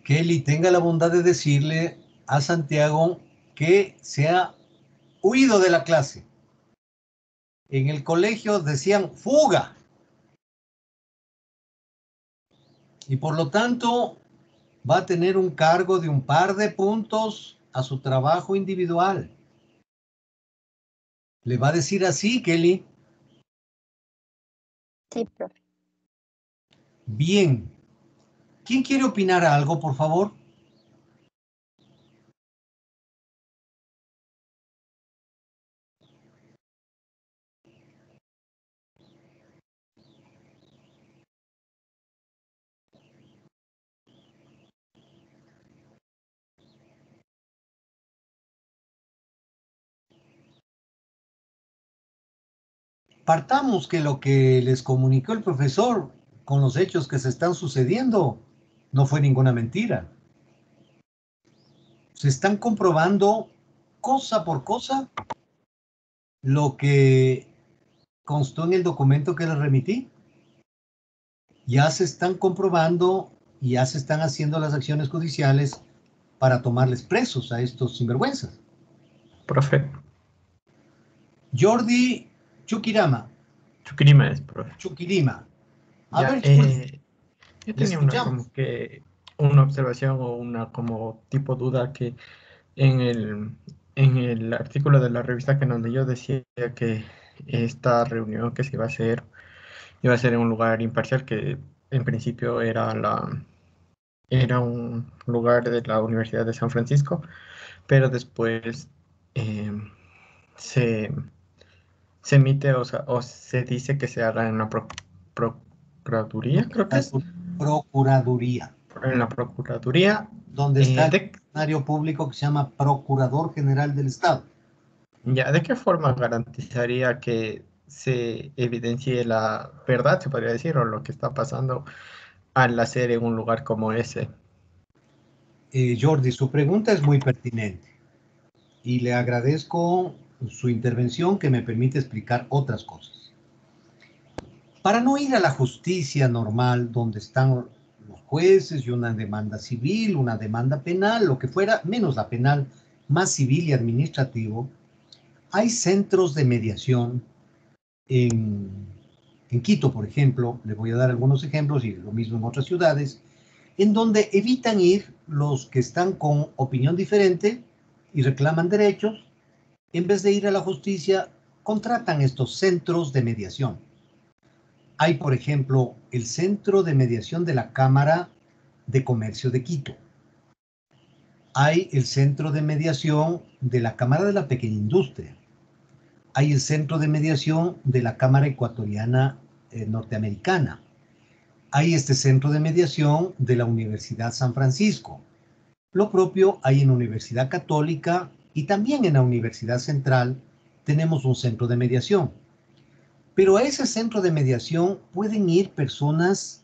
Kelly, tenga la bondad de decirle a Santiago que se ha huido de la clase. En el colegio decían fuga. Y por lo tanto va a tener un cargo de un par de puntos a su trabajo individual. ¿Le va a decir así, Kelly? Sí, profe. Bien. ¿Quién quiere opinar algo, por favor? Partamos que lo que les comunicó el profesor con los hechos que se están sucediendo no fue ninguna mentira. Se están comprobando cosa por cosa lo que constó en el documento que les remití. Ya se están comprobando y ya se están haciendo las acciones judiciales para tomarles presos a estos sinvergüenzas. Profe. Jordi Chukirama. Chukirima es, profe. Chukirima. A Ya, ver, Jordi, yo le tenía escuchamos. una observación o una como tipo duda que en el artículo de la revista que nos leyó decía que esta reunión que se iba a hacer en un lugar imparcial que en principio era un lugar de la Universidad de San Francisco, pero después se emite o se dice que se haga en la Procuraduría, creo que es. Procuraduría. En la Procuraduría. Donde está el funcionario público que se llama Procurador General del Estado. Ya, ¿de qué forma garantizaría que se evidencie la verdad, se podría decir, o lo que está pasando al hacer en un lugar como ese? Jordi, su pregunta es muy pertinente y le agradezco su intervención que me permite explicar otras cosas. Para no ir a la justicia normal donde están los jueces y una demanda civil, una demanda penal, lo que fuera, menos la penal, más civil y administrativo, hay centros de mediación en Quito, por ejemplo, le voy a dar algunos ejemplos y lo mismo en otras ciudades, en donde evitan ir los que están con opinión diferente y reclaman derechos, en vez de ir a la justicia, contratan estos centros de mediación. Hay, por ejemplo, el Centro de Mediación de la Cámara de Comercio de Quito. Hay el Centro de Mediación de la Cámara de la Pequeña Industria. Hay el Centro de Mediación de la Cámara Ecuatoriana Norteamericana. Hay este Centro de Mediación de la Universidad San Francisco. Lo propio hay en la Universidad Católica y también en la Universidad Central tenemos un centro de mediación. Pero a ese centro de mediación pueden ir personas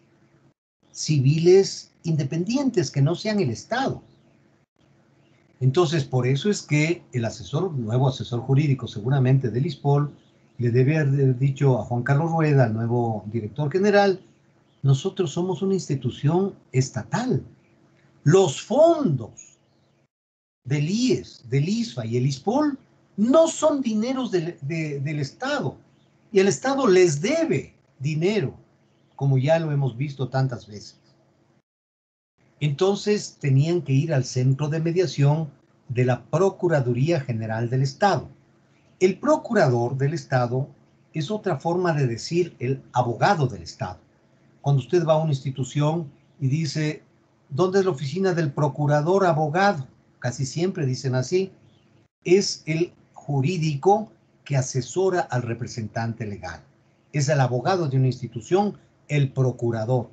civiles independientes que no sean el Estado. Entonces, por eso es que el nuevo asesor jurídico seguramente del ISPOL, le debe haber dicho a Juan Carlos Rueda, el nuevo director general, nosotros somos una institución estatal. Los fondos del IES, del ISFA y el ISPOL no son dineros del Estado. Y el Estado les debe dinero, como ya lo hemos visto tantas veces. Entonces tenían que ir al centro de mediación de la Procuraduría General del Estado. El procurador del Estado es otra forma de decir el abogado del Estado. Cuando usted va a una institución y dice, ¿dónde es la oficina del procurador abogado? Casi siempre dicen así. Es el jurídico que asesora al representante legal. Es el abogado de una institución, el procurador.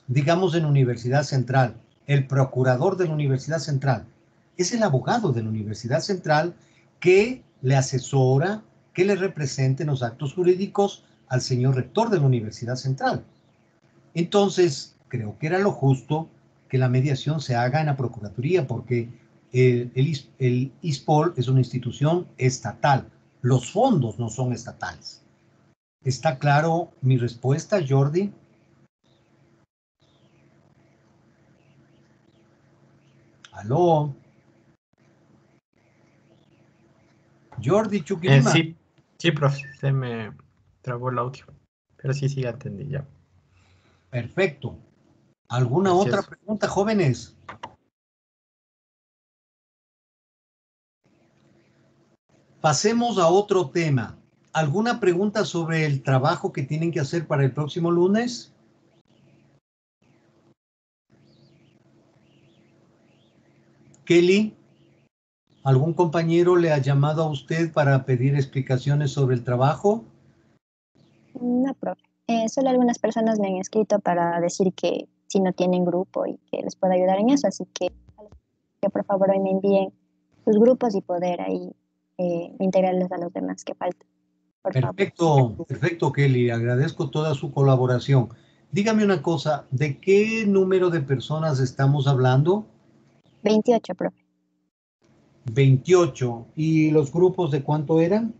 Digamos en Universidad Central, el procurador de la Universidad Central es el abogado de la Universidad Central que le asesora, que le represente en los actos jurídicos al señor rector de la Universidad Central. Entonces, creo que era lo justo que la mediación se haga en la Procuraduría, porque el ISPOL es una institución estatal. Los fondos no son estatales. ¿Está claro mi respuesta, Jordi? ¿Aló? Jordi Chuquilima. Sí, sí, profe, se me trabó el audio. Pero sí, sí, ya entendí ya. Perfecto. ¿Alguna Gracias. otra pregunta, jóvenes? Pasemos a otro tema. ¿Alguna pregunta sobre el trabajo que tienen que hacer para el próximo lunes? Kelly, ¿algún compañero le ha llamado a usted para pedir explicaciones sobre el trabajo? No, profe. Solo algunas personas me han escrito para decir que si no tienen grupo y que les puedo ayudar en eso, así que por favor hoy me envíen sus grupos y poder ahí integrarles a los demás que faltan. Por favor. Perfecto, perfecto, Kelly. Agradezco toda su colaboración. Dígame una cosa, ¿de qué número de personas estamos hablando? 28, profe. 28. ¿Y los grupos de cuánto eran?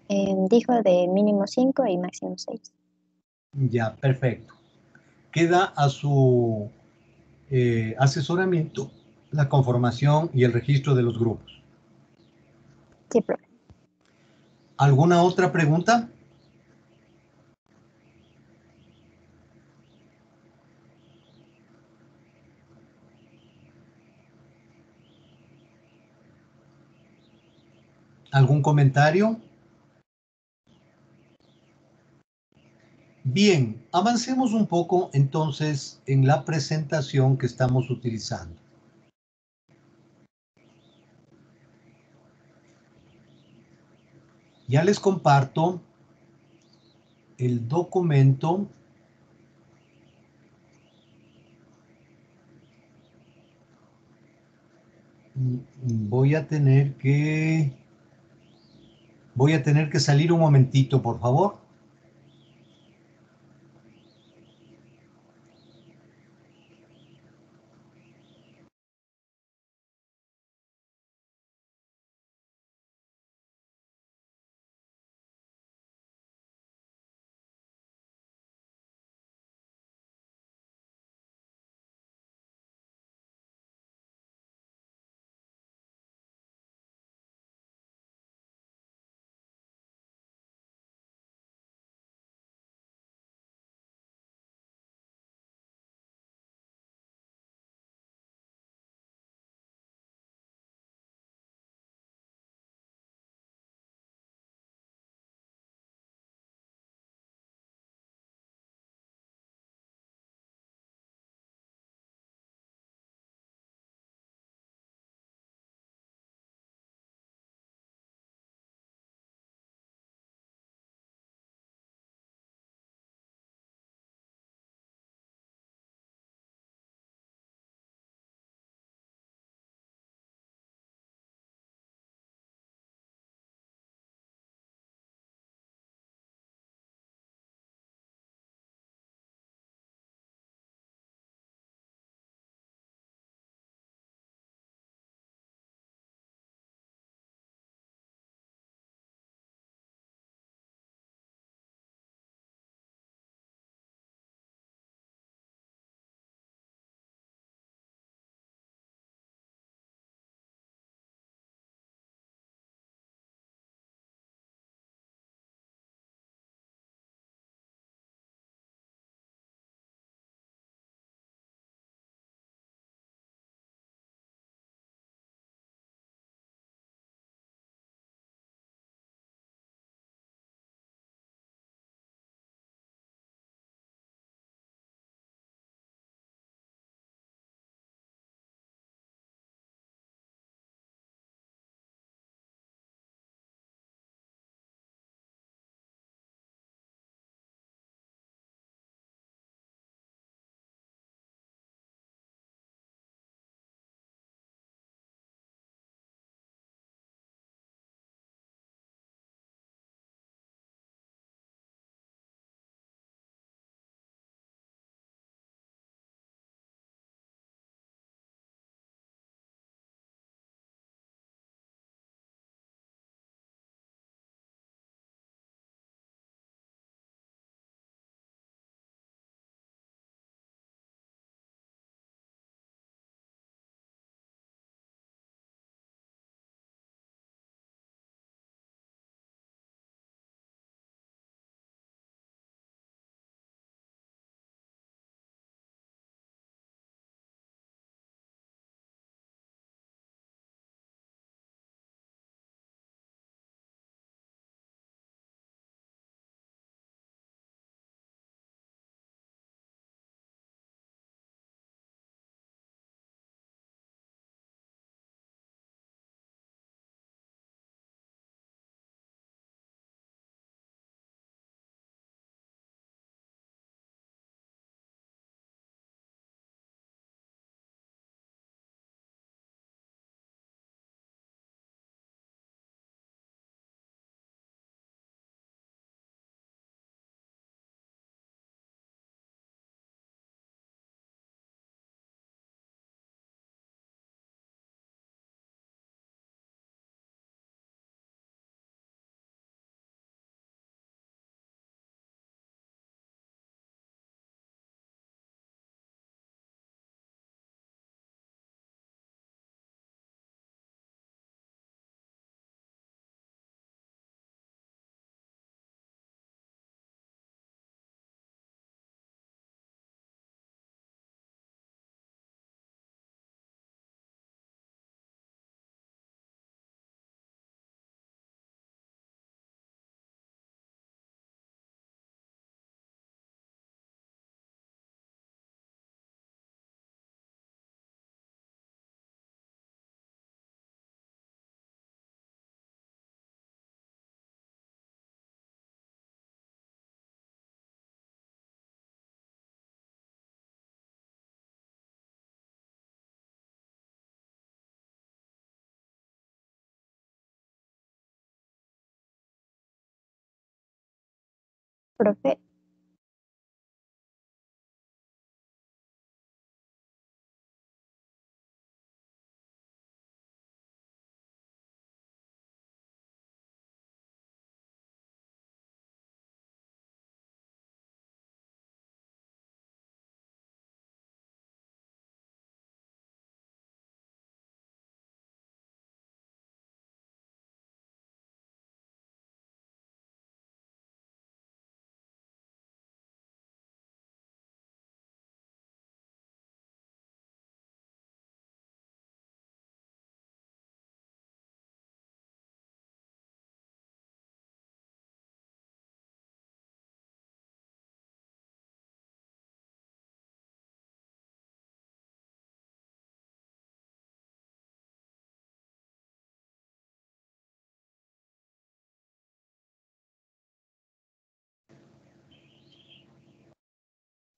Dijo de mínimo 5 y máximo 6. Ya, perfecto. Queda a su asesoramiento la conformación y el registro de los grupos. Sí, profe. ¿Alguna otra pregunta? ¿Algún comentario? Bien, avancemos un poco entonces en la presentación que estamos utilizando. Ya les comparto el documento. Voy a tener que salir un momentito, por favor. Profe,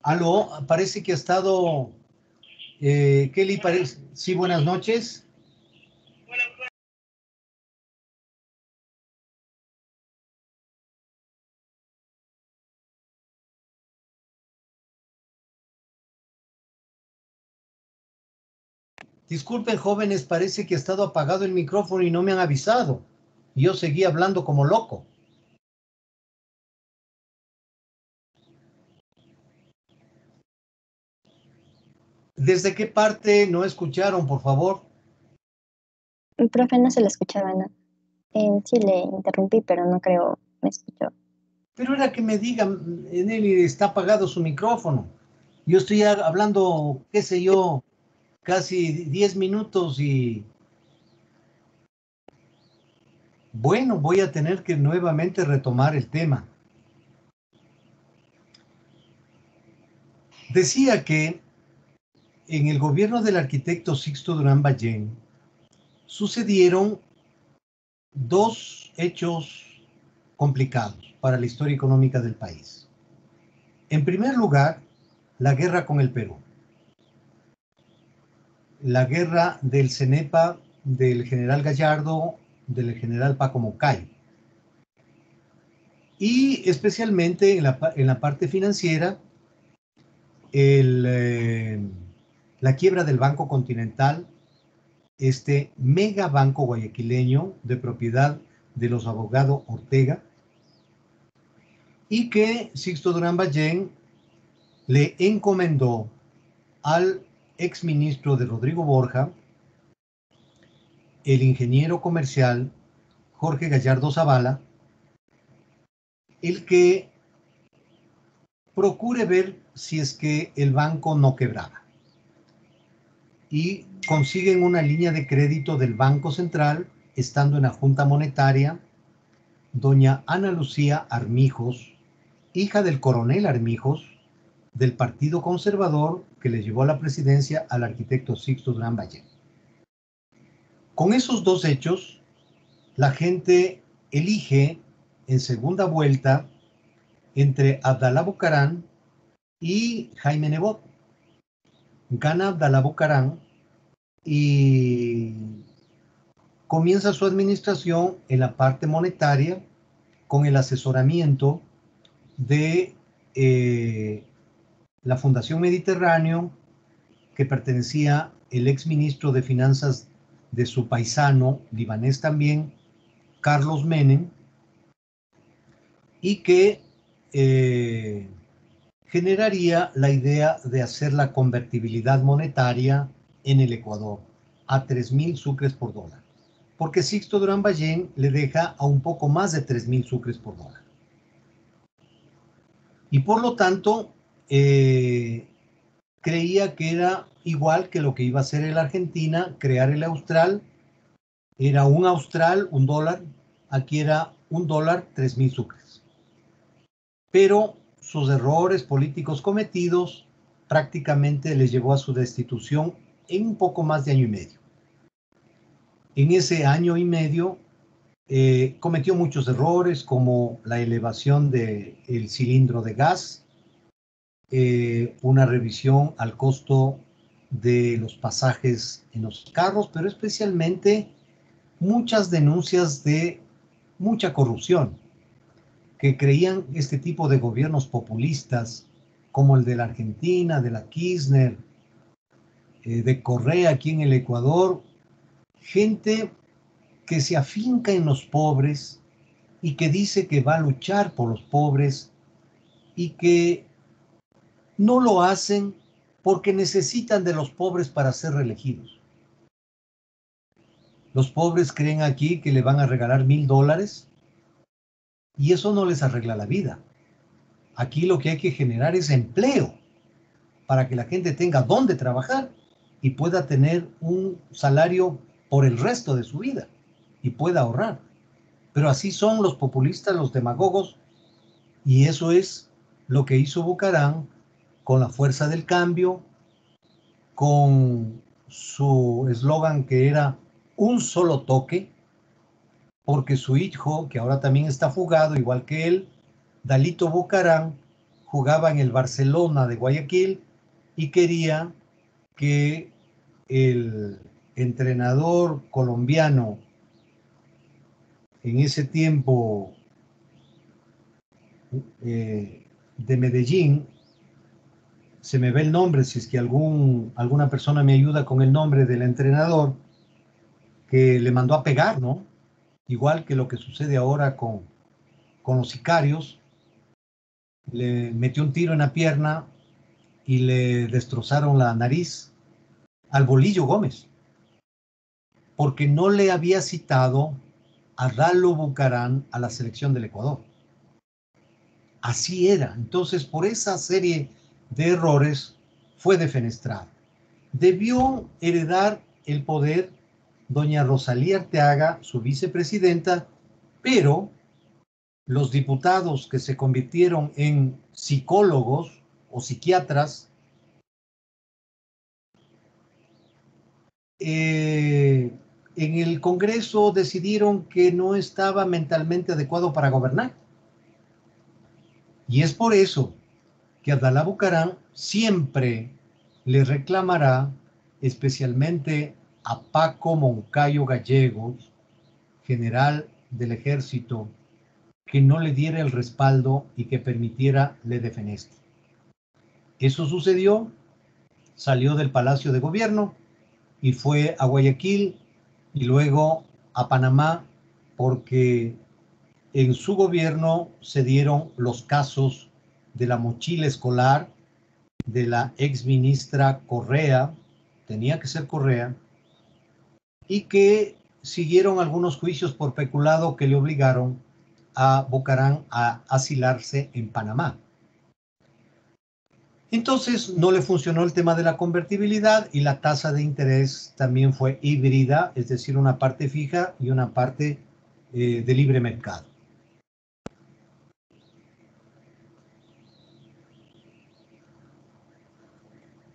Aló, parece que ha estado Kelly, parece. Sí, buenas noches. Disculpen, jóvenes, parece que ha estado apagado el micrófono y no me han avisado. Yo seguí hablando como loco. ¿Desde qué parte no escucharon, por favor? el profe no se le escuchaba nada. Sí le interrumpí, pero no creo me escuchó. Pero era que me digan, Nelly, está apagado su micrófono. Yo estoy hablando, qué sé yo, casi 10 minutos y... Bueno, voy a tener que nuevamente retomar el tema. Decía que en el gobierno del arquitecto Sixto Durán Ballén sucedieron dos hechos complicados para la historia económica del país. En primer lugar, la guerra con el Perú. La guerra del CENEPA, del general Gallardo, del general Paco Moncayo. Y especialmente en la parte financiera, la quiebra del Banco Continental, este mega banco guayaquileño de propiedad de los abogados Ortega, y que Sixto Durán Ballén le encomendó al exministro de Rodrigo Borja, el ingeniero comercial Jorge Gallardo Zavala, el que procure ver si es que el banco no quebraba. Y consiguen una línea de crédito del Banco Central, estando en la Junta Monetaria, doña Ana Lucía Armijos, hija del coronel Armijos, del Partido Conservador que le llevó a la presidencia al arquitecto Sixto Durán Ballén. Con esos dos hechos, la gente elige en segunda vuelta entre Abdalá Bucarán y Jaime Nebot. Gana Abdalá Bucarán y comienza su administración en la parte monetaria con el asesoramiento de la Fundación Mediterráneo, que pertenecía el exministro de Finanzas de su paisano, libanés también, Carlos Menem, y que generaría la idea de hacer la convertibilidad monetaria en el Ecuador a 3.000 sucres por dólar, porque Sixto Durán Ballén le deja a un poco más de 3.000 sucres por dólar. Y por lo tanto, creía que era igual que lo que iba a hacer en la Argentina, crear el austral. Era un austral, un dólar, aquí era un dólar, 3.000 sucres. Pero sus errores políticos cometidos prácticamente les llevó a su destitución en un poco más de año y medio. En ese año y medio cometió muchos errores, como la elevación del cilindro de gas, una revisión al costo de los pasajes en los carros, pero especialmente muchas denuncias de mucha corrupción. que creían este tipo de gobiernos populistas, como el de la Argentina, de la Kirchner, de Correa aquí en el Ecuador, gente que se afinca en los pobres y que dice que va a luchar por los pobres y que no lo hacen porque necesitan de los pobres para ser reelegidos. Los pobres creen aquí que le van a regalar $1,000 y eso no les arregla la vida. Aquí lo que hay que generar es empleo para que la gente tenga dónde trabajar y pueda tener un salario por el resto de su vida y pueda ahorrar. Pero así son los populistas, los demagogos, y eso es lo que hizo Bucaram con la fuerza del cambio, con su eslogan que era un solo toque, porque su hijo, que ahora también está fugado, igual que él, Dalito Bucaram, jugaba en el Barcelona de Guayaquil y quería que el entrenador colombiano en ese tiempo de Medellín, se me ve el nombre, si es que alguna persona me ayuda con el nombre del entrenador, que le mandó a pegar, ¿no? Igual que lo que sucede ahora con los sicarios, le metió un tiro en la pierna y le destrozaron la nariz al Bolillo Gómez, porque no le había citado a Dallo Bucaram a la selección del Ecuador. Así era. Entonces, por esa serie de errores fue defenestrado. Debió heredar el poder doña Rosalía Arteaga, su vicepresidenta, pero los diputados que se convirtieron en psicólogos o psiquiatras en el Congreso decidieron que no estaba mentalmente adecuado para gobernar. Y es por eso que Abdalá Bucaram siempre le reclamará, especialmente a Paco Moncayo Gallegos, general del ejército, que no le diera el respaldo y que permitiera le defenestro. Eso sucedió, salió del Palacio de Gobierno y fue a Guayaquil y luego a Panamá, porque en su gobierno se dieron los casos de la mochila escolar de la exministra Correa, tenía que ser Correa, y que siguieron algunos juicios por peculado que le obligaron a Bucaram a asilarse en Panamá. Entonces no le funcionó el tema de la convertibilidad y la tasa de interés también fue híbrida, es decir, una parte fija y una parte de libre mercado.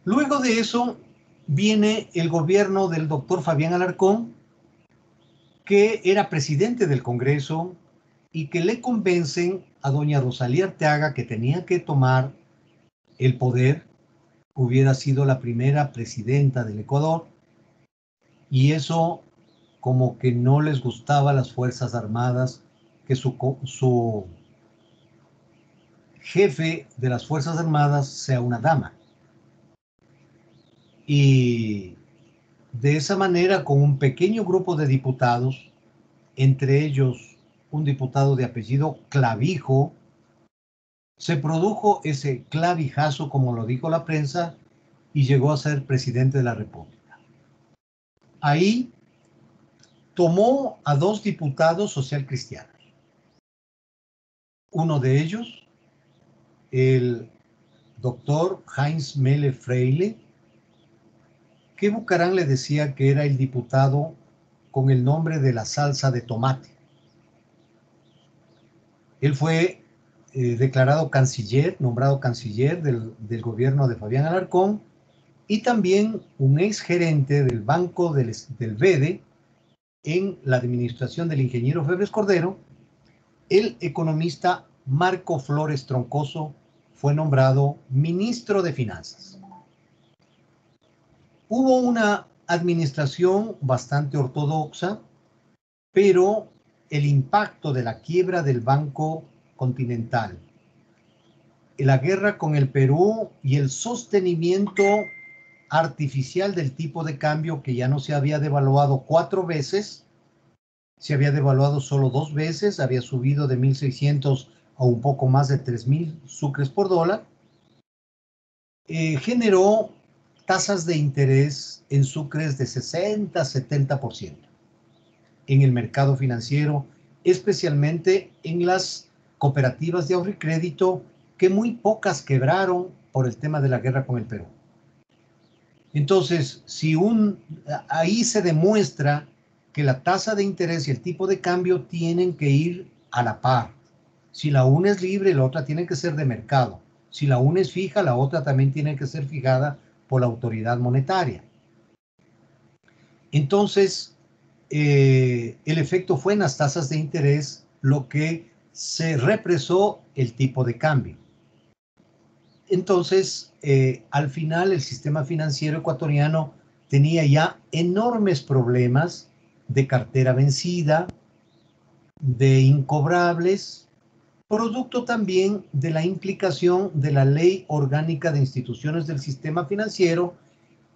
Luego de eso viene el gobierno del doctor Fabián Alarcón, que era presidente del Congreso y que le convencen a doña Rosalía Arteaga que tenía que tomar el poder, hubiera sido la primera presidenta del Ecuador, y eso como que no les gustaba a las Fuerzas Armadas, que su jefe de las Fuerzas Armadas sea una dama. Y de esa manera, con un pequeño grupo de diputados, entre ellos un diputado de apellido Clavijo, se produjo ese clavijazo, como lo dijo la prensa, y llegó a ser presidente de la República. Ahí tomó a 2 diputados socialcristianos. Uno de ellos, el doctor Heinz Mele Freile, que Bucaram le decía que era el diputado con el nombre de la salsa de tomate. Él fue declarado canciller, nombrado canciller del gobierno de Fabián Alarcón, y también un exgerente del Banco del BEDE en la administración del ingeniero Febres Cordero. El economista Marco Flores Troncoso fue nombrado ministro de Finanzas. Hubo una administración bastante ortodoxa, pero el impacto de la quiebra del Banco continental, la guerra con el Perú y el sostenimiento artificial del tipo de cambio, que ya no se había devaluado 4 veces, se había devaluado solo 2 veces, había subido de 1.600 a un poco más de 3.000 sucres por dólar, generó tasas de interés en sucres de 60-70% en el mercado financiero, especialmente en las cooperativas de ahorro y crédito, que muy pocas quebraron por el tema de la guerra con el Perú. Entonces, ahí se demuestra que la tasa de interés y el tipo de cambio tienen que ir a la par. Si la una es libre, la otra tiene que ser de mercado. Si la una es fija, la otra también tiene que ser fijada por la autoridad monetaria. Entonces, el efecto fue en las tasas de interés, lo que se represó el tipo de cambio. Entonces, al final, el sistema financiero ecuatoriano tenía ya enormes problemas de cartera vencida, de incobrables, producto también de la implicación de la Ley Orgánica de Instituciones del Sistema Financiero,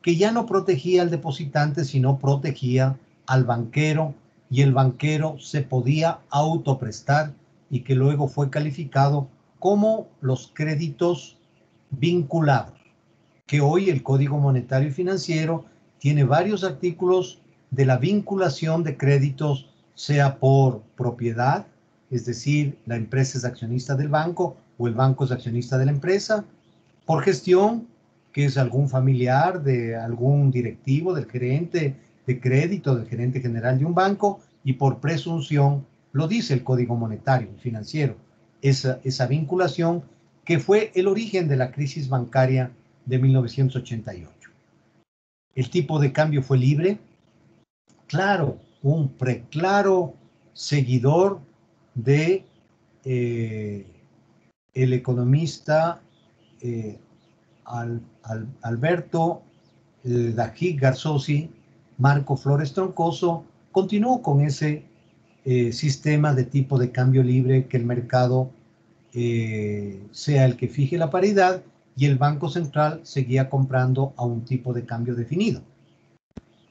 que ya no protegía al depositante, sino protegía al banquero, y el banquero se podía autoprestar, y que luego fue calificado como los créditos vinculados, que hoy el Código Monetario y Financiero tiene varios artículos de la vinculación de créditos, sea por propiedad, es decir, la empresa es accionista del banco o el banco es accionista de la empresa, por gestión, que es algún familiar de algún directivo, del gerente de crédito, del gerente general de un banco, y por presunción, lo dice el Código Monetario y Financiero, esa vinculación que fue el origen de la crisis bancaria de 1988. El tipo de cambio fue libre, claro, un preclaro seguidor de el economista Alberto Dajic Garzosi. Marco Flores Troncoso continuó con ese sistema de tipo de cambio libre, que el mercado sea el que fije la paridad y el Banco Central seguía comprando a un tipo de cambio definido.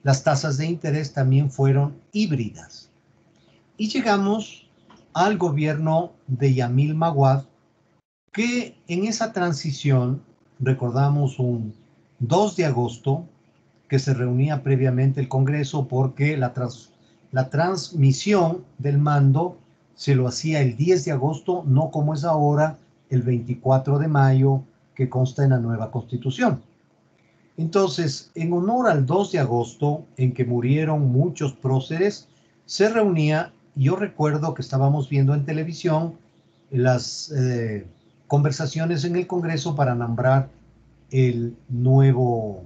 Las tasas de interés también fueron híbridas. Y llegamos al gobierno de Yamil Maguad, que en esa transición, recordamos un 2 de agosto, que se reunía previamente el Congreso, porque la transmisión del mando se lo hacía el 10 de agosto, no como es ahora, el 24 de mayo, que consta en la nueva Constitución. Entonces, en honor al 2 de agosto, en que murieron muchos próceres, se reunía, yo recuerdo que estábamos viendo en televisión las conversaciones en el Congreso para nombrar el nuevo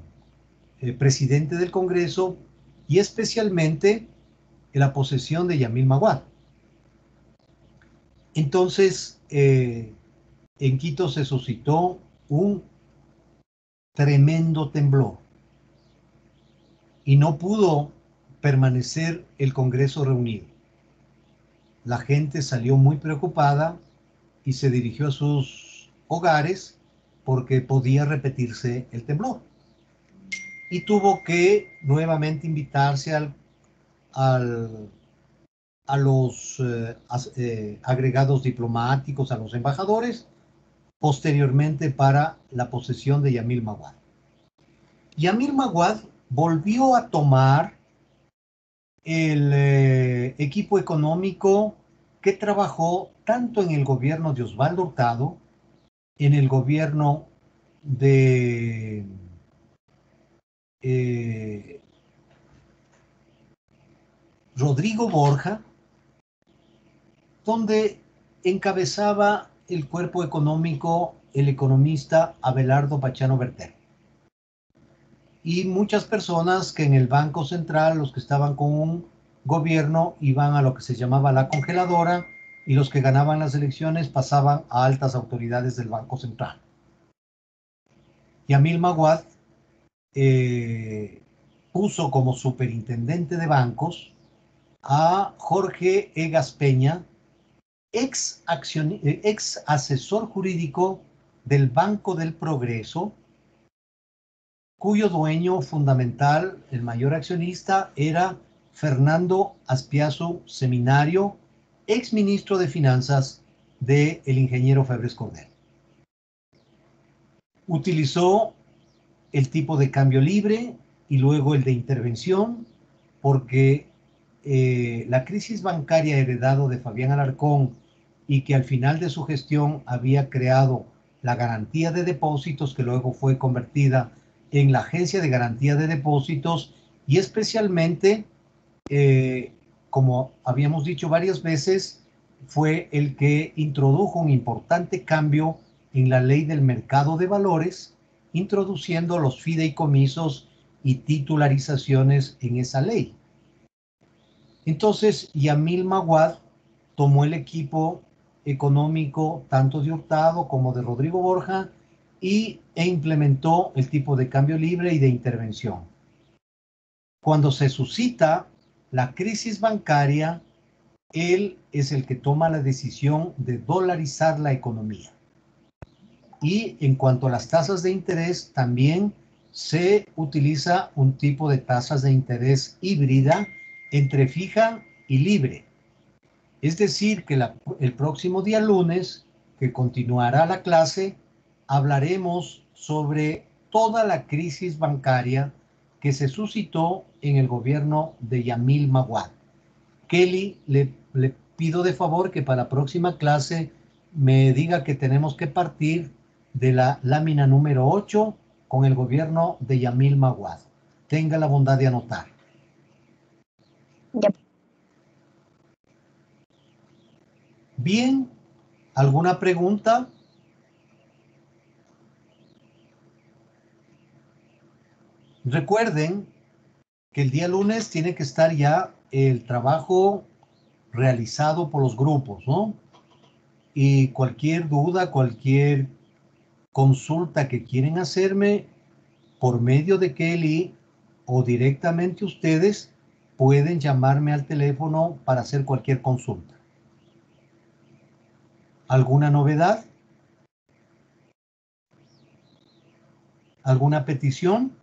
presidente del Congreso, y especialmente la posesión de Yamil Maguad. Entonces, en Quito se suscitó un tremendo temblor y no pudo permanecer el Congreso reunido. La gente salió muy preocupada y se dirigió a sus hogares porque podía repetirse el temblor. Y tuvo que nuevamente invitarse a los agregados diplomáticos, a los embajadores, posteriormente para la posesión de Yamil Maguad. Yamil Maguad volvió a tomar el equipo económico que trabajó tanto en el gobierno de Osvaldo Hurtado, en el gobierno de Rodrigo Borja, donde encabezaba el cuerpo económico el economista Abelardo Pachano Berter. Y muchas personas que en el Banco Central, los que estaban con un gobierno, iban a lo que se llamaba la congeladora, y los que ganaban las elecciones pasaban a altas autoridades del Banco Central. Yamil Maguad puso como superintendente de bancos a Jorge Egas Peña, ex asesor jurídico del Banco del Progreso, cuyo dueño fundamental, el mayor accionista, era Fernando Aspiazu Seminario, ex ministro de Finanzas del ingeniero Febres Cordero. Utilizó el tipo de cambio libre y luego el de intervención, porque la crisis bancaria heredado de Fabián Alarcón y que al final de su gestión había creado la garantía de depósitos, que luego fue convertida en la Agencia de Garantía de Depósitos, y especialmente, como habíamos dicho varias veces, fue el que introdujo un importante cambio en la ley del mercado de valores, introduciendo los fideicomisos y titularizaciones en esa ley. Entonces, Yamil Maguad tomó el equipo económico tanto de Hurtado como de Rodrigo Borja e implementó el tipo de cambio libre y de intervención. Cuando se suscita la crisis bancaria, él es el que toma la decisión de dolarizar la economía. Y en cuanto a las tasas de interés, también se utiliza un tipo de tasas de interés híbrida entre fija y libre. Es decir, que el próximo día lunes, que continuará la clase, hablaremos sobre toda la crisis bancaria que se suscitó en el gobierno de Yamil Maguad. Kelly, le pido de favor que para la próxima clase me diga que tenemos que partir de la lámina número 8 con el gobierno de Yamil Maguad. Tenga la bondad de anotar. Yep. Bien, ¿alguna pregunta? Recuerden que el día lunes tiene que estar ya el trabajo realizado por los grupos, ¿no? Y cualquier duda, cualquier consulta que quieren hacerme por medio de Kelly o directamente ustedes, pueden llamarme al teléfono para hacer cualquier consulta. ¿Alguna novedad? ¿Alguna petición?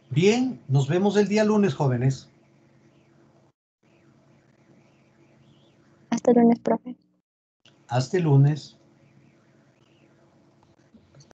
Bien, nos vemos el día lunes, jóvenes. Hasta el lunes, profe. Hasta el lunes.